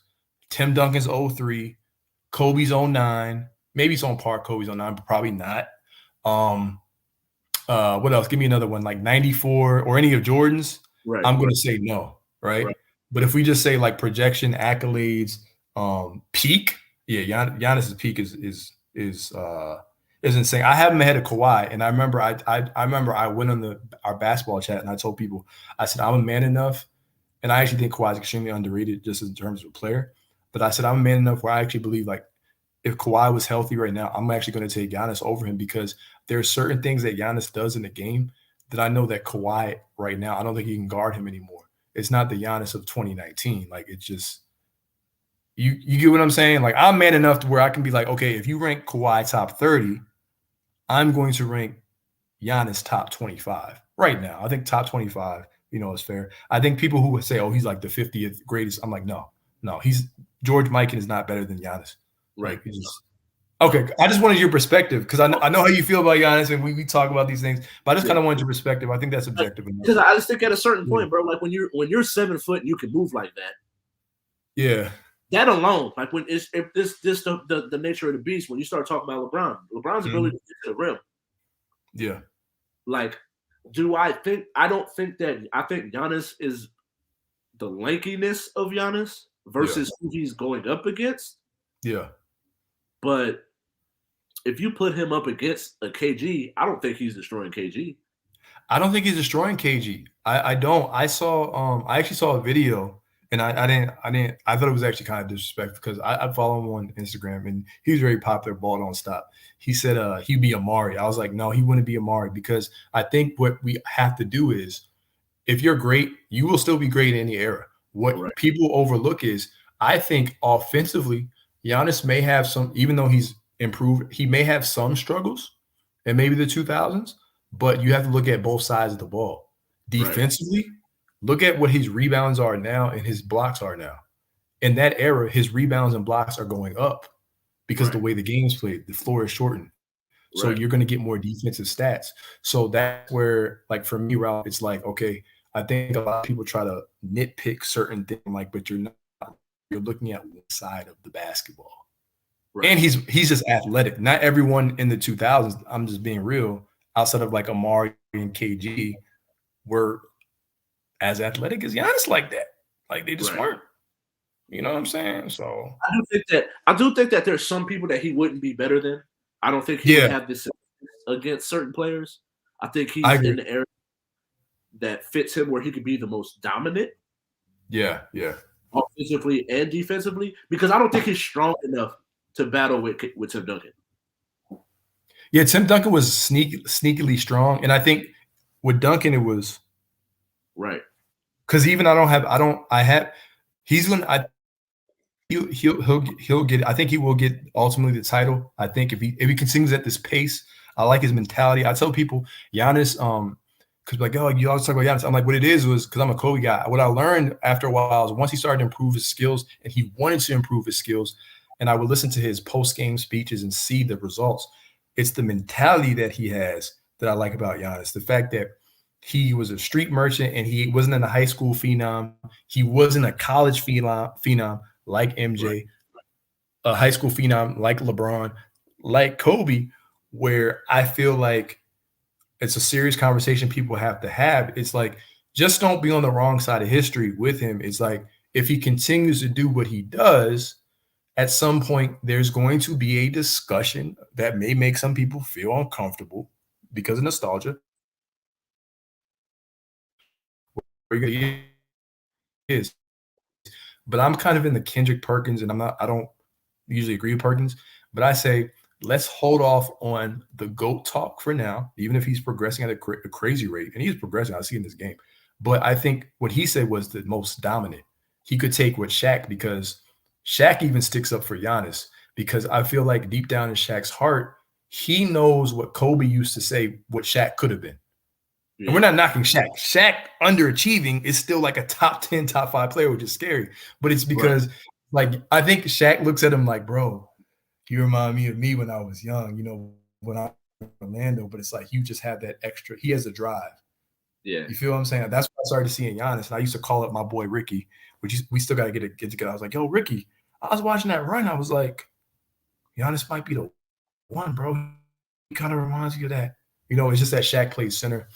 Tim Duncan's 03, Kobe's 09, maybe it's on par Kobe's 09, but probably not. What else? Give me another one, like 94 or any of Jordan's. I'm going to say no, right? But if we just say like projection, accolades, peak, Giannis's peak is insane. I have him ahead of Kawhi, and I remember I went on our basketball chat and I told people, I said I'm a man enough and I actually think Kawhi is extremely underrated just in terms of a player. But I said I'm man enough where I actually believe like if Kawhi was healthy right now, I'm actually going to take Giannis over him because there are certain things that Giannis does in the game that I know that Kawhi right now, I don't think he can guard him anymore. It's not the Giannis of 2019. Like it's just you get what I'm saying? Like I'm man enough to where I can be like, okay, if you rank Kawhi top 30, I'm going to rank Giannis top 25 right now. I think top 25, is fair. I think people who would say, oh, he's like the 50th greatest. I'm like, no, he's George Mikan is not better than Giannis. Right. Like, he's just okay. I just wanted your perspective because I know how you feel about Giannis and we talk about these things, but I just kind of wanted your perspective. I think that's objective. Because I just think at a certain point, bro, like when you're 7 foot and you can move like that. Yeah. That alone, like when it's if this the nature of the beast, when you start talking about LeBron's ability to get to the rim. Yeah. Like, I think Giannis is the lankiness of Giannis versus who he's going up against. Yeah. But if you put him up against a KG, I don't think he's destroying KG. I don't think he's destroying KG. I don't. I actually saw a video and I thought it was actually kind of disrespectful because I follow him on Instagram and he's very popular, ball don't stop. He said he'd be Amari. I was like, no, he wouldn't be Amari because I think what we have to do is if you're great, you will still be great in any era. What people overlook is I think offensively, Giannis may have some, even though he's improved, he may have some struggles in maybe the 2000s, but you have to look at both sides of the ball. Defensively, look at what his rebounds are now and his blocks are now. In that era, his rebounds and blocks are going up because the way the game's played, the floor is shortened. So you're going to get more defensive stats. So that's where, like for me, Ralph, it's like, okay, I think a lot of people try to nitpick certain things, like, but you're looking at one side of the basketball. And he's just athletic. Not everyone in the 2000s, I'm just being real, outside of like Amari and KG, were as athletic as Giannis like that. Like they just weren't. You know what I'm saying? So I do think that there's some people that he wouldn't be better than. I don't think he would have this against certain players. I think he's in the area that fits him where he could be the most dominant. Yeah. Offensively and defensively, because I don't think he's strong enough to battle with Tim Duncan. Yeah, Tim Duncan was sneakily strong, and I think with Duncan it was because even he'll get. I think he will get ultimately the title. I think if he continues at this pace, I like his mentality. I tell people Giannis, because like, oh, you always talk about Giannis. I'm like, what it is was because I'm a Kobe guy. What I learned after a while is once he started to improve his skills, and he wanted to improve his skills, and I would listen to his post-game speeches and see the results. It's the mentality that he has that I like about Giannis. The fact that he was a street merchant and he wasn't a high school phenom. He wasn't a college phenom like MJ, a high school phenom like LeBron, like Kobe, where I feel like it's a serious conversation people have to have. It's like, just don't be on the wrong side of history with him. It's like, if he continues to do what he does, at some point, there's going to be a discussion that may make some people feel uncomfortable because of nostalgia. But I'm kind of in the Kendrick Perkins, and I don't usually agree with Perkins, but I say, let's hold off on the GOAT talk for now, even if he's progressing at a crazy rate. And he's progressing, I see in this game. But I think what he said was the most dominant. He could take what Shaq, because Shaq even sticks up for Giannis, because I feel like deep down in Shaq's heart, he knows what Kobe used to say, what Shaq could have been. Yeah. And we're not knocking Shaq. Shaq underachieving is still like a top 10, top 5 player, which is scary. But it's because, like, I think Shaq looks at him like, bro, you remind me of me when I was young, when I was in Orlando. But it's like you just have that extra. He has a drive. Yeah. You feel what I'm saying? That's what I started seeing Giannis. And I used to call up my boy Ricky, which we still got to get together. I was like, yo, Ricky, I was watching that run. I was like, Giannis might be the one, bro. He kind of reminds you of that. It's just that Shaq plays center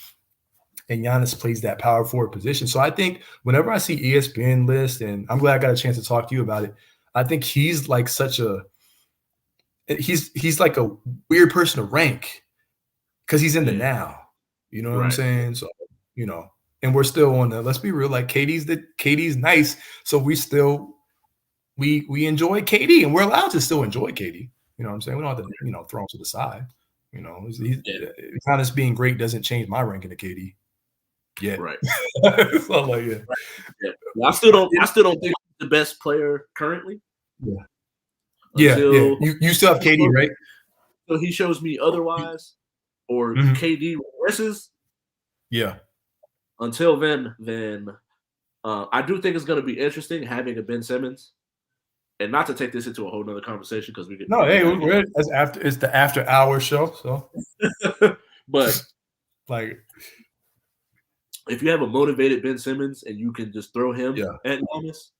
and Giannis plays that power forward position. So I think whenever I see ESPN list, and I'm glad I got a chance to talk to you about it, I think he's like he's like a weird person to rank because he's in the now. You know what I'm saying? So, and we're still on the. Let's be real, like KD's nice, so we enjoy KD, and we're allowed to still enjoy KD. You know what I'm saying? We don't have to throw him to the side. Giannis being great doesn't change my ranking to KD. Yeah, right. So like, yeah. Right. Yeah. Well, I still don't think he's the best player currently. Yeah. You still have KD, right? So he shows me otherwise, or KD regresses. Yeah. Until then, I do think it's going to be interesting having a Ben Simmons, and not to take this into a whole nother conversation because we get it's the after hour show. So, but like, if you have a motivated Ben Simmons and you can just throw him at Giannis,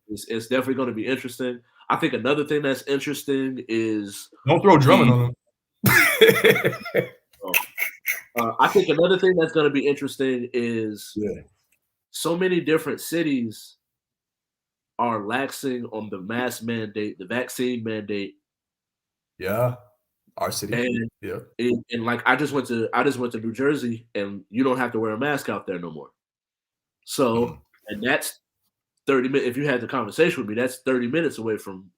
it's definitely going to be interesting. I think another thing that's interesting is don't throw Drummond on him. I think another thing that's going to be interesting is so many different cities are laxing on the mask mandate, the vaccine mandate. Yeah, our city. And like I just went to New Jersey, and you don't have to wear a mask out there no more. So, and that's 30 minutes. If you had the conversation with me, that's 30 minutes away from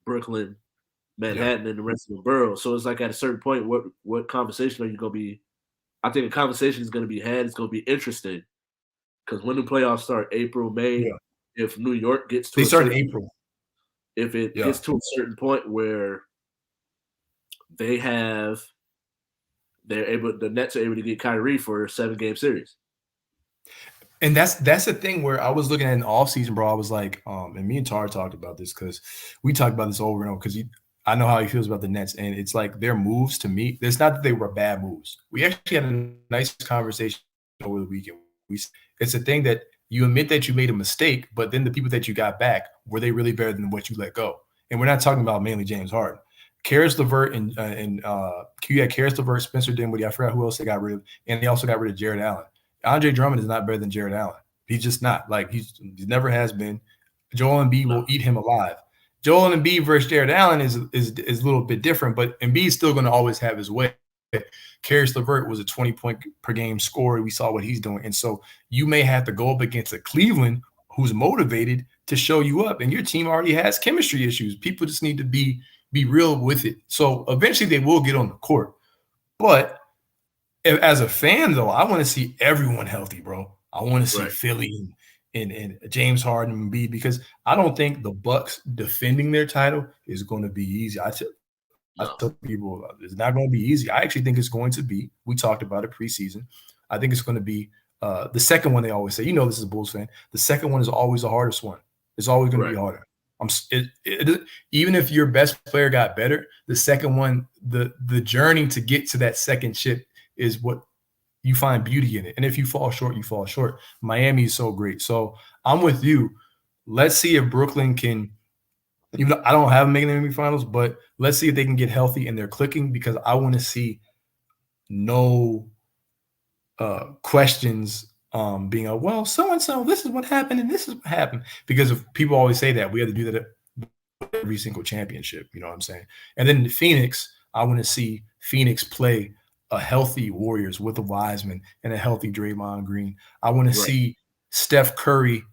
Brooklyn, Manhattan, and the rest of the borough. So it's like at a certain point, what conversation are you going to be? I think a conversation is going to be had. It's going to be interesting because when the playoffs start, April, May. If New York gets to start in April. If it gets to a certain point where the Nets are able to get Kyrie for a 7-game series. And that's the thing where I was looking at an offseason, bro. I was like, and me and Tar talked about this because we talked about this over and over because I know how he feels about the Nets. And it's like their moves to me, it's not that they were bad moves. We actually had a nice conversation over the weekend. It's a thing that you admit that you made a mistake, but then the people that you got back, were they really better than what you let go? And we're not talking about mainly James Harden. Karis LeVert and Karis LeVert, Spencer Dinwiddie, I forgot who else they got rid of, and they also got rid of Jared Allen. Andre Drummond is not better than Jared Allen. He's just not. Like he never has been. Joel Embiid will eat him alive. Joel Embiid versus Jared Allen is a little bit different, but Embiid's still going to always have his way. Karis LeVert was a 20-point per game scorer. We saw what he's doing. And so you may have to go up against a Cleveland who's motivated to show you up, and your team already has chemistry issues. People just need to be real with it. So eventually they will get on the court. But as a fan, though, I want to see everyone healthy, bro. I want to see Philly and James Harden and Embiid because I don't think the Bucks defending their title is going to be easy. I tell people it's not going to be easy. I actually think it's going to be. We talked about it preseason. I think it's going to be the second one. They always say, this is a Bulls fan. The second one is always the hardest one. It's always going to be harder. Even if your best player got better, the second one, the journey to get to that second chip is what you find beauty in it. And if you fall short, you fall short. Miami is so great. So I'm with you. Let's see if Brooklyn can. Even though I don't have them making the NBA Finals, but let's see if they can get healthy and they're clicking because I want to see no questions being well, so-and-so, this is what happened and this is what happened. Because if people always say that, we have to do that at every single championship, you know what I'm saying? And then in Phoenix, I want to see Phoenix play a healthy Warriors with a Wiseman and a healthy Draymond Green. I want to see Steph Curry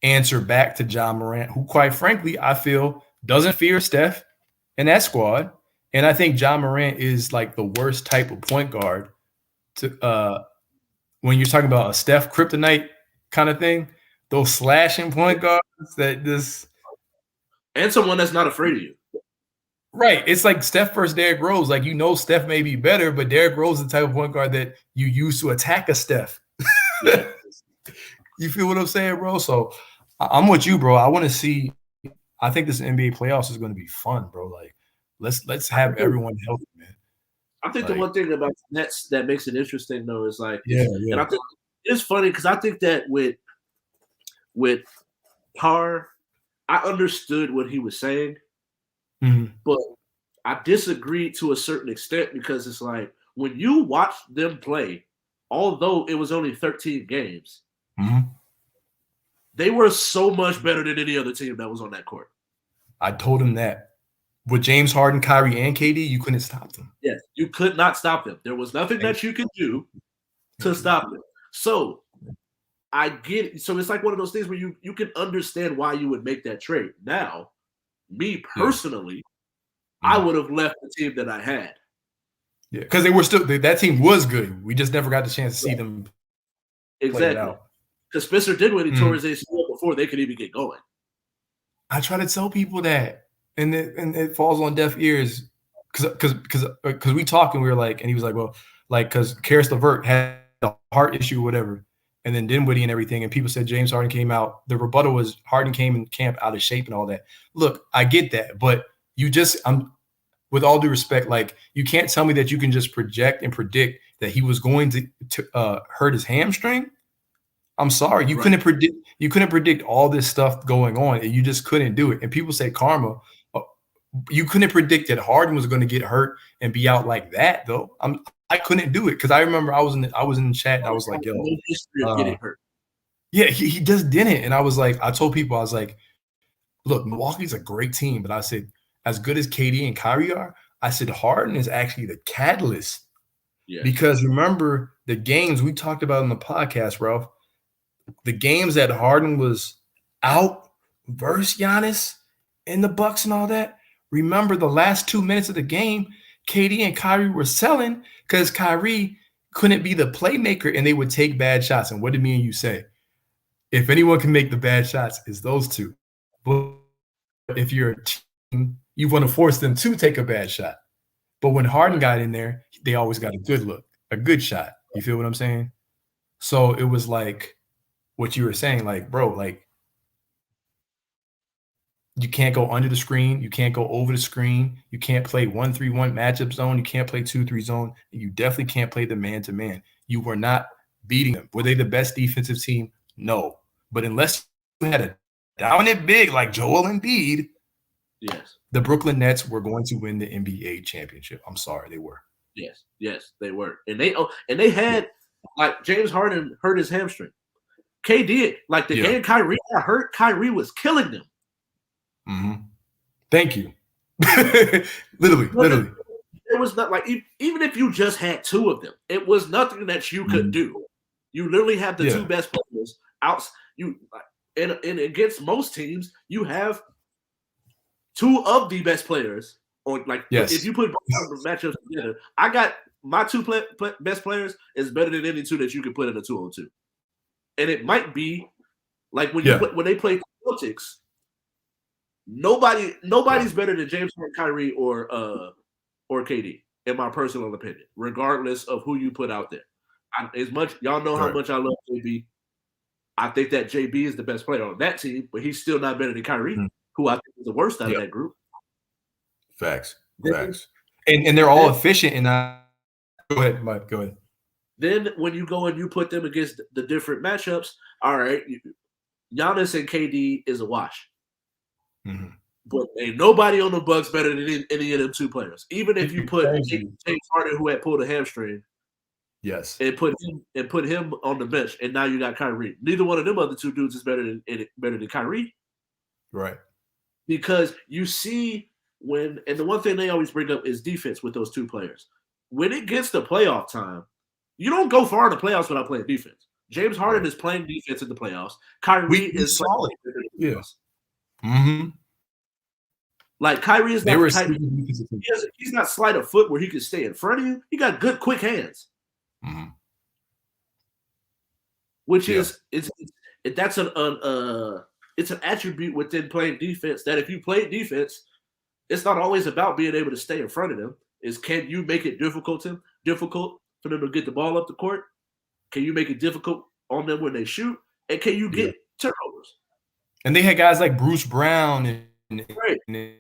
answer back to Ja Morant, who, quite frankly, I feel doesn't fear Steph and that squad. And I think Ja Morant is like the worst type of point guard to when you're talking about a Steph kryptonite kind of thing, those slashing point guards that just and someone that's not afraid of you. Right. It's like Steph versus Derrick Rose. Like, Steph may be better, but Derrick Rose is the type of point guard that you use to attack a Steph. You feel what I'm saying, bro? So I'm with you, bro. I want to see. I think this NBA playoffs is going to be fun, bro. Like, let's have everyone healthy, man. I think the one thing about the Nets that makes it interesting, though, is like, and I think it's funny because I think that with Tar, I understood what he was saying, but I disagreed to a certain extent because it's like when you watch them play, although it was only 13 games, they were so much better than any other team that was on that court. I told him that. With James Harden, Kyrie, and KD, you couldn't stop them. Yes, you could not stop them. There was nothing that you could do to stop them. So I get it. So it's like one of those things where you can understand why you would make that trade. Now, me personally, I would have left the team that I had. Yeah, because they were still that team was good. We just never got the chance to see them play it Exactly. out. Because Spencer Dinwiddie tore his ACL before they could even get going. I try to tell people that, and it falls on deaf ears because we talked and we were like, and he was like, well, like because Karis LeVert had a heart issue or whatever, and then Dinwiddie and everything, and people said James Harden came out. The rebuttal was Harden came in camp out of shape and all that. Look, I get that, but with all due respect, like you can't tell me that you can just project and predict that he was going to hurt his hamstring. I'm sorry, you couldn't predict all this stuff going on, and you just couldn't do it. And people say karma. You couldn't predict that Harden was going to get hurt and be out like that, though. I couldn't do it because I remember I was in the chat and I was like, yo, getting hurt. Yeah, he just didn't. And I was like, I told people, I was like, look, Milwaukee's a great team, but I said, as good as KD and Kyrie are, I said Harden is actually the catalyst. Yeah. Because remember the games we talked about in the podcast, Ralph, the games that Harden was out versus Giannis in the Bucks and all that. Remember the last 2 minutes of the game, KD and Kyrie were selling because Kyrie couldn't be the playmaker and they would take bad shots. And what did me and you say? If anyone can make the bad shots, it's those two. But if you're a team, you want to force them to take a bad shot. But when Harden got in there, they always got a good look, a good shot. You feel what I'm saying? So it was like what you were saying, like, bro, like you can't go under the screen. You can't go over the screen. You can't play 1-3-1 matchup zone. You can't play 2-3 zone. You definitely can't play the man-to-man. You were not beating them. Were they the best defensive team? No. But unless you had a dominant big like Joel Embiid, yes, the Brooklyn Nets were going to win the NBA championship. I'm sorry, they were. Yes, they were. And they had like James Harden hurt his hamstring. KD, like the game Kyrie got hurt, Kyrie was killing them. Mm-hmm. Thank you. literally. It was not like even if you just had two of them, it was nothing that you could do. You literally have the two best players out. And against most teams, you have two of the best players. Or like if you put both matchups together, I got my two best players is better than any two that you can put in a 2-on-2. And it might be like when when they play the Celtics, nobody's better than James Harden, Kyrie, or KD, in my personal opinion, regardless of who you put out there. Y'all know how much I love JB. I think that JB is the best player on that team, but he's still not better than Kyrie, who I think is the worst out of that group. Facts. And they're all efficient. And go ahead, Mike. Go ahead. Then when you go and you put them against the different matchups, all right, Giannis and KD is a wash. Mm-hmm. But ain't nobody on the Bucks better than any of them two players. Even if you put James Harden, who had pulled a hamstring, and put him on the bench, and now you got Kyrie. Neither one of them other two dudes is better than Kyrie, right? Because you see and the one thing they always bring up is defense with those two players. When it gets to playoff time, you don't go far in the playoffs without playing defense. James Harden is playing defense in the playoffs. Kyrie is solid. Mm-hmm. Like Kyrie is not he's not slight of foot where he can stay in front of you. He got good, quick hands. Mm-hmm. Which is that's it's an attribute within playing defense that if you play defense, it's not always about being able to stay in front of them. Is can you make it difficult for them to get the ball up the court? Can you make it difficult on them when they shoot? And can you get turnovers? And they had guys like Bruce Brown and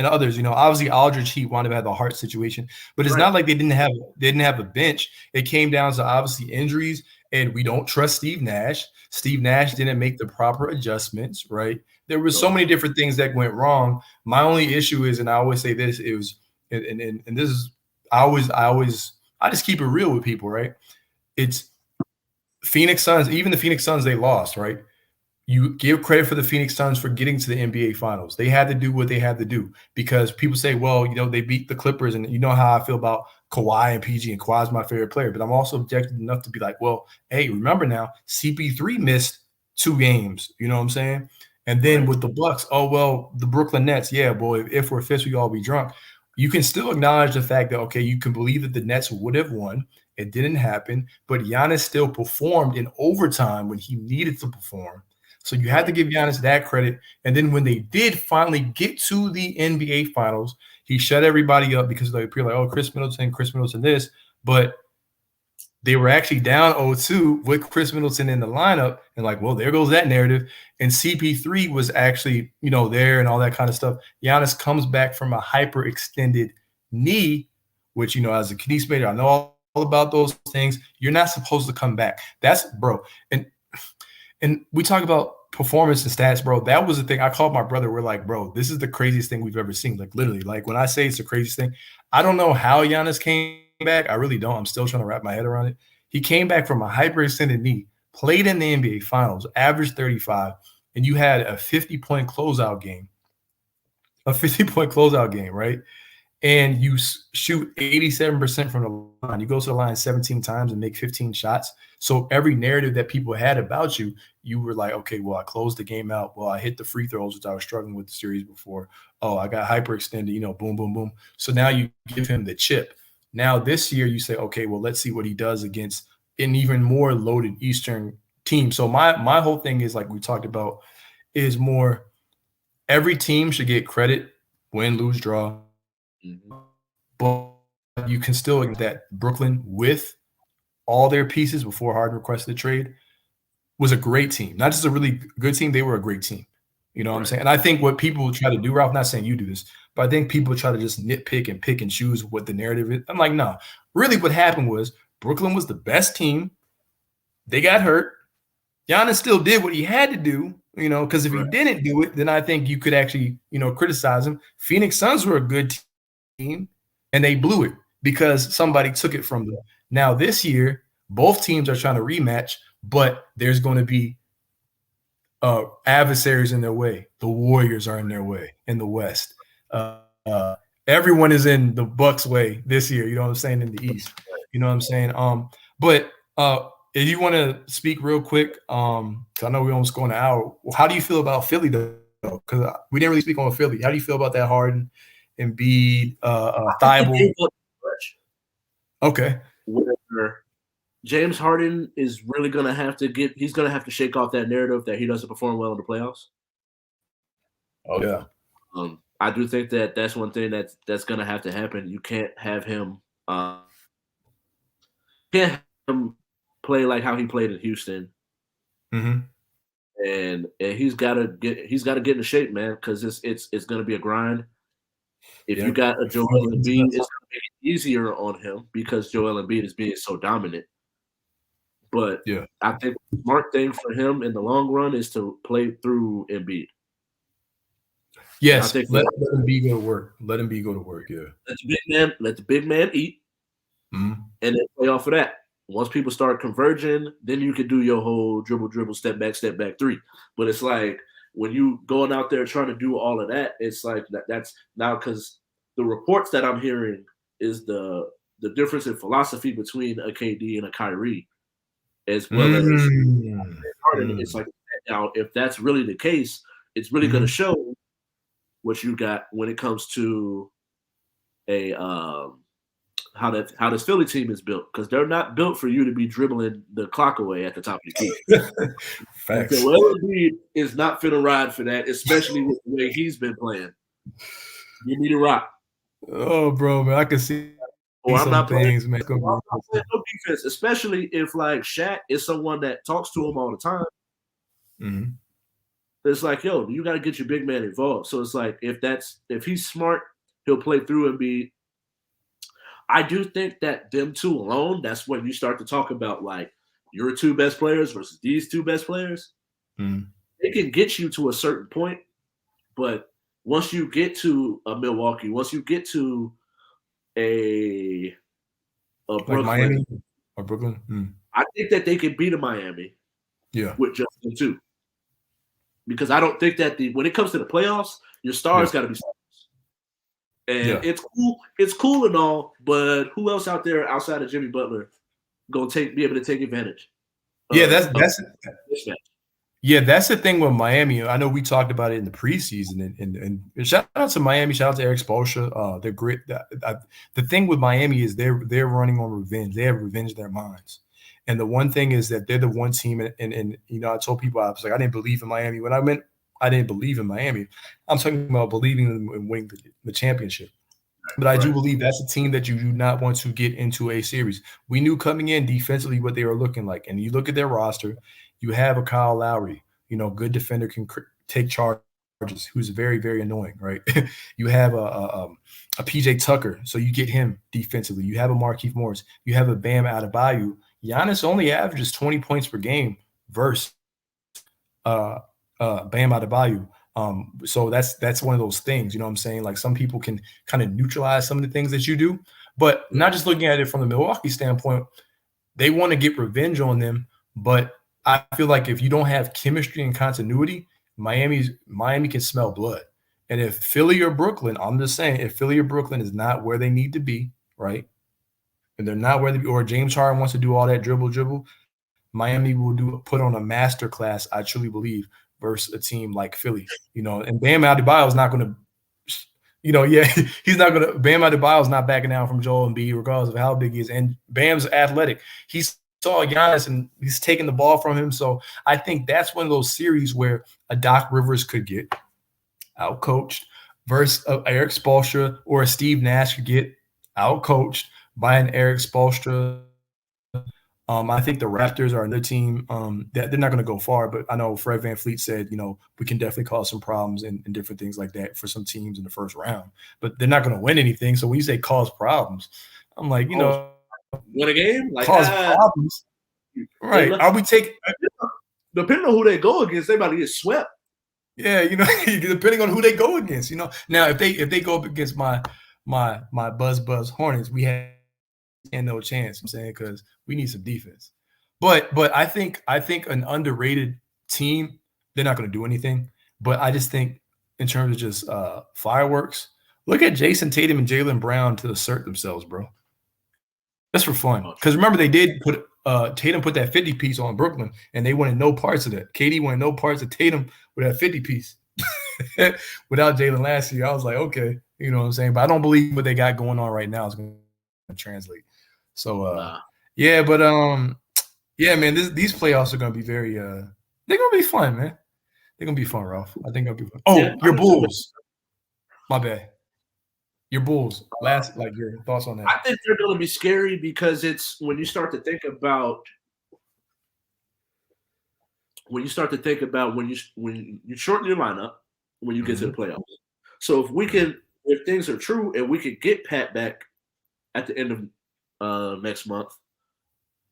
others. You know, obviously Aldridge Heat wanted to have the heart situation, but it's not like they didn't have a bench. It came down to obviously injuries, and we don't trust Steve Nash. Steve Nash didn't make the proper adjustments, right? There were so many different things that went wrong. My only issue is, and I always say this, it was, and this is, I just keep it real with people, right? It's Phoenix Suns, even the Phoenix Suns, they lost, right? You give credit for the Phoenix Suns for getting to the NBA Finals. They had to do what they had to do because people say, well, you know, they beat the Clippers, and you know how I feel about Kawhi and PG, and Kawhi's my favorite player, but I'm also objective enough to be like, well, hey, remember now, CP3 missed 2 games. You know what I'm saying? And then with the Bucks, oh well, the Brooklyn Nets, yeah, boy, if we're fifth, we all be drunk. You can still acknowledge the fact that okay, you can believe that the Nets would have won. It didn't happen, but Giannis still performed in overtime when he needed to perform. So you have to give Giannis that credit. And then when they did finally get to the NBA Finals, he shut everybody up because like people are like, oh, Chris Middleton this, but they were actually down 0-2 with Chris Middleton in the lineup, and like, well, there goes that narrative. And CP3 was actually, there and all that kind of stuff. Giannis comes back from a hyperextended knee, which, as a kinesiology, I know all about those things. You're not supposed to come back. That's bro. And we talk about performance and stats, bro. That was the thing. I called my brother. We're like, bro, this is the craziest thing we've ever seen. Like literally, like when I say it's the craziest thing, I don't know how Giannis came back. I really don't. I'm still trying to wrap my head around it. He came back from a hyperextended knee, played in the NBA Finals, averaged 35, and you had a 50-point closeout game. A 50-point closeout game, right? And you shoot 87% from the line. You go to the line 17 times and make 15 shots. So every narrative that people had about you, you were like, okay, well, I closed the game out. Well, I hit the free throws, which I was struggling with the series before. Oh, I got hyperextended, boom, boom, boom. So now you give him the chip. Now this year you say, okay, well, let's see what he does against an even more loaded Eastern team. So my whole thing is like we talked about is more every team should get credit, win, lose, draw. Mm-hmm. But you can still get that Brooklyn with all their pieces before Harden requested a trade was a great team. Not just a really good team, they were a great team. You know what I'm saying? And I think what people try to do, Ralph, not saying you do this, but I think people try to just nitpick and pick and choose what the narrative is. I'm like, no. Really what happened was Brooklyn was the best team. They got hurt. Giannis still did what he had to do, because if he didn't do it, then I think you could actually, criticize him. Phoenix Suns were a good team, and they blew it because somebody took it from them. Now this year, both teams are trying to rematch, but there's going to be adversaries in their way. The Warriors are in their way in the West. Everyone is in the Bucks' way this year. You know what I'm saying? In the East. You know what I'm saying? But if you want to speak real quick, because I know we're almost going an hour. How do you feel about Philly though? Because we didn't really speak on Philly. How do you feel about that Harden, Embiid, Thibault? Okay. Where James Harden is really going to have to he's going to have to shake off that narrative that he doesn't perform well in the playoffs. Oh, yeah. I do think that that's one thing that's going to have to happen. You can't have him play like how he played in Houston. Mm-hmm. And he's got to get into shape, man, because it's going to be a grind. If you got a Joel Embiid, it's going to make it easier on him because Joel Embiid is being so dominant. But I think the smart thing for him in the long run is to play through Embiid. Yes, let Embiid go to work. Let Embiid go to work. Yeah. Let the big man eat, and then play off of that. Once people start converging, then you can do your whole dribble, step back three. But it's like when you going out there trying to do all of that, it's like that's now because the reports that I'm hearing is the difference in philosophy between a KD and a Kyrie, as well as Harden. It's like now if that's really the case, it's really going to show what you got when it comes to a how this Philly team is built, because they're not built for you to be dribbling the clock away at the top of the key. Facts. So Embiid is not finna ride for that, especially with the way he's been playing. You need a rock. Oh, bro, man, I can see. I'm not things, man. I'm not playing no defense, especially if like Shaq is someone that talks to him all the time. Mm-hmm. It's like, yo, you got to get your big man involved. So it's like if he's smart, he'll play through Embiid. I do think that them two alone, that's when you start to talk about like your two best players versus these two best players. They can get you to a certain point, but once you get to a Milwaukee, once you get to a Brooklyn, like Miami or Brooklyn, I think that they can beat a Miami. Yeah, with just the two, because I don't think that when it comes to the playoffs, your stars got to be stars. And it's cool. It's cool and all, but who else out there outside of Jimmy Butler gonna be able to take advantage? Yeah, Of this match. Yeah, that's the thing with Miami. I know we talked about it in the preseason, and shout out to Miami, shout out to Eric Spoelstra. They're great. The thing with Miami is they're running on revenge. They have revenge in their minds. And the one thing is that they're the one team, and I told people, I was like, I didn't believe in Miami. When I meant I didn't believe in Miami, I'm talking about believing in winning the championship. But I do believe that's a team that you do not want to get into a series. We knew coming in defensively what they were looking like. And you look at their roster, you have a Kyle Lowry, good defender, can take charges, who's very, very annoying, right? You have a PJ Tucker, so you get him defensively. You have a Markieff Morris. You have a Bam Adebayo. Giannis only averages 20 points per game versus Bam Adebayo. So that's one of those things, you know what I'm saying? Like some people can kind of neutralize some of the things that you do, but not just looking at it from the Milwaukee standpoint, they want to get revenge on them. But I feel like if you don't have chemistry and continuity, Miami can smell blood. And if Philly or Brooklyn, I'm just saying, if Philly or Brooklyn is not where they need to be, right? And they're not where they be, or James Harden wants to do all that dribble, Miami will put on a master class, I truly believe, versus a team like Philly, and Bam Adebayo is not going to, he's not going to, Bam Adebayo is not backing down from Joel Embiid regardless of how big he is. And Bam's athletic. He saw Giannis and he's taking the ball from him. So I think that's one of those series where a Doc Rivers could get outcoached versus Eric Spoelstra, or a Steve Nash could get outcoached by an Eric Spoelstra. I think the Raptors are another team that they're not going to go far, but I know Fred VanVleet said, we can definitely cause some problems and different things like that for some teams in the first round, but they're not going to win anything. So when you say cause problems, I'm like, win a game, like cause problems, right? Are we taking? Depending on who they go against, they about to get swept. Yeah, depending on who they go against, Now if they go up against my Buzz Hornets, we have no chance. I'm saying, because we need some defense. But I think an underrated team, they're not going to do anything. But I just think in terms of just fireworks, look at Jason Tatum and Jaylen Brown to assert themselves, bro. Just for fun. Because remember, they did put Tatum put that 50 piece on Brooklyn, and they wanted no parts of that. KD wanted no parts of Tatum with that 50 piece. Without Jaylen last year, I was like, okay, you know what I'm saying? But I don't believe what they got going on right now is going to translate. So yeah, but yeah, man, these playoffs are gonna be very they're gonna be fun, man. They're gonna be fun, Ralph. I think they'll be fun. Oh, yeah, your Bulls. My bad. Your Bulls. Your thoughts on that? I think they're gonna be scary because it's when you start to think about when you shorten your lineup when you get to the playoffs. So if things are true and we could get Pat back at the end of next month,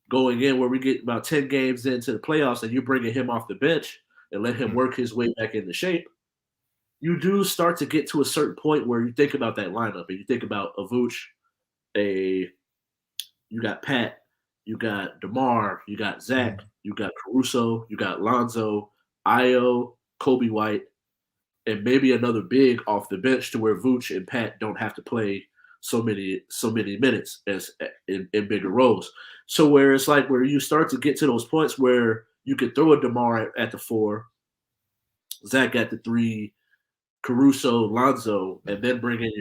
going in where we get about 10 games into the playoffs and you're bringing him off the bench and let him work his way back into shape, you do start to get to a certain point where you think about that lineup and you think about a Vooch, you got Pat, you got DeMar, you got Zach, you got Caruso, you got Lonzo, Io, Kobe White, and maybe another big off the bench to where Vooch and Pat don't have to play so many minutes as in bigger roles. So where it's like where you start to get to those points where you could throw a DeMar at the 4, Zach at the 3, Caruso, Lonzo, and then bring in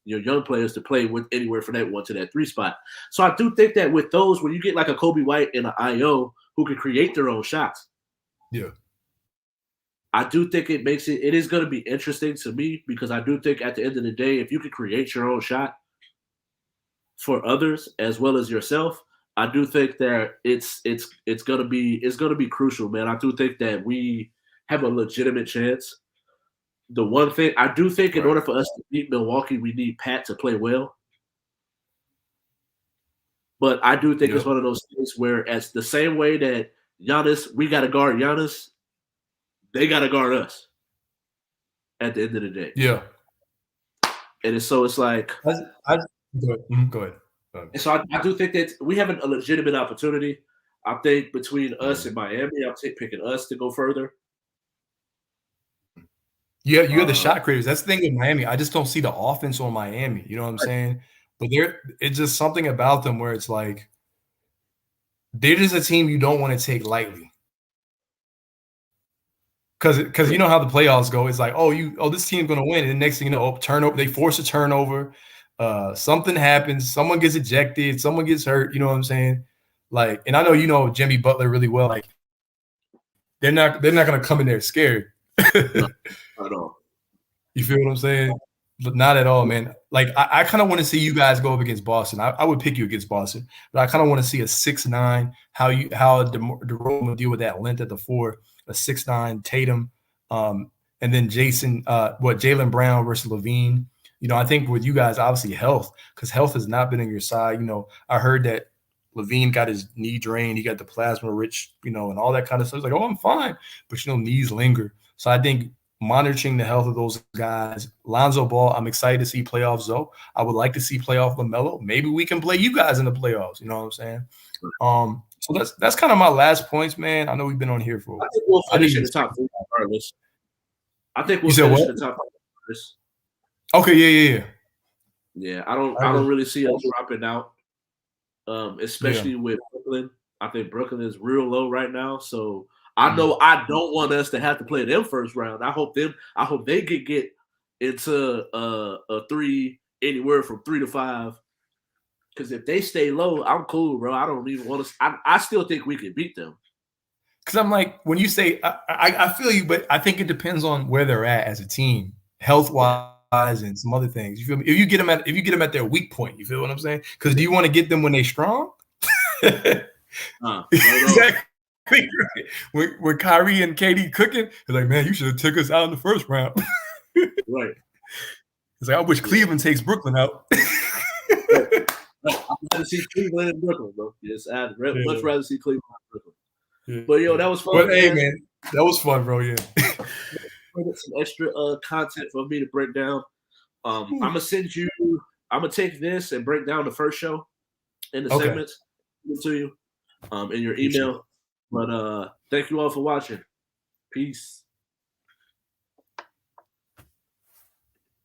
your young players to play with anywhere from that 1 to that 3 spot. So I do think that with those, when you get like a Kobe White and an Io who can create their own shots, yeah, I do think it is going to be interesting to me, because I do think at the end of the day, if you can create your own shot for others as well as yourself, I do think that it's going to be crucial, man. I do think that we have a legitimate chance. The one thing I do think, in order for us to beat Milwaukee, we need Pat to play well. But I do think it's one of those things where, as the same way that Giannis, we got to guard Giannis, they got to guard us at the end of the day. Yeah. And it's like go ahead. And so I do think that we have a legitimate opportunity. I think between us and Miami, I'm picking us to go further. Yeah, you have the shot creators. That's the thing with Miami. I just don't see the offense on Miami. You know what I'm Right. saying? But it's just something about them where it's like they're just a team you don't want to take lightly. Because you know how the playoffs go. It's like, this team's gonna win, and the next thing you know, turnover. They force a turnover. Something happens. Someone gets ejected. Someone gets hurt. You know what I'm saying? Like, and I know you know Jimmy Butler really well. Like, they're not gonna come in there scared. No, not at all. You feel what I'm saying? But not at all, man. Like I kind of want to see you guys go up against Boston. I would pick you against Boston, but I kind of want to see a 6'9", how DeRozan will deal with that length at the 4, a 6'9" Tatum, and then Jaylen Brown versus Levine. You know, I think with you guys, obviously health, because health has not been on your side. You know, I heard that Levine got his knee drained, he got the plasma rich, you know, and all that kind of stuff. It's like, oh, I'm fine, but you know, knees linger. So I think monitoring the health of those guys. Lonzo Ball, I'm excited to see playoffs, though. I would like to see playoff LaMelo. Maybe we can play you guys in the playoffs. You know what I'm saying? So that's kind of my last points, man. I know we've been on here for. I think we'll finish in the top 3 regardless. I think we'll finish in the top 5 regardless. Okay, yeah. Yeah, I don't really see us dropping out, especially with Brooklyn. I think Brooklyn is real low right now, so I know I don't want us to have to play them first round. I hope they get into a 3, anywhere from 3 to 5. Because if they stay low, I'm cool, bro. I don't even want to. I still think we can beat them. Because I'm like, when you say, I feel you, but I think it depends on where they're at as a team, health wise, and some other things. You feel me? If you get them at their weak point, you feel what I'm saying? Because do you want to get them when they're strong? Exactly. When Kyrie and KD cooking, they're like, man, you should have took us out in the first round. Right. It's like, I wish Cleveland takes Brooklyn out. I'd rather see Cleveland and Brooklyn, bro. Yes, I'd much rather see Cleveland and Brooklyn. Yeah. But yo, that was fun. But hey, man, that was fun, bro. Yeah. Some extra content for me to break down. I'm gonna send you. I'm gonna take this and break down the first show in the segments to you in your email. But thank you all for watching. Peace.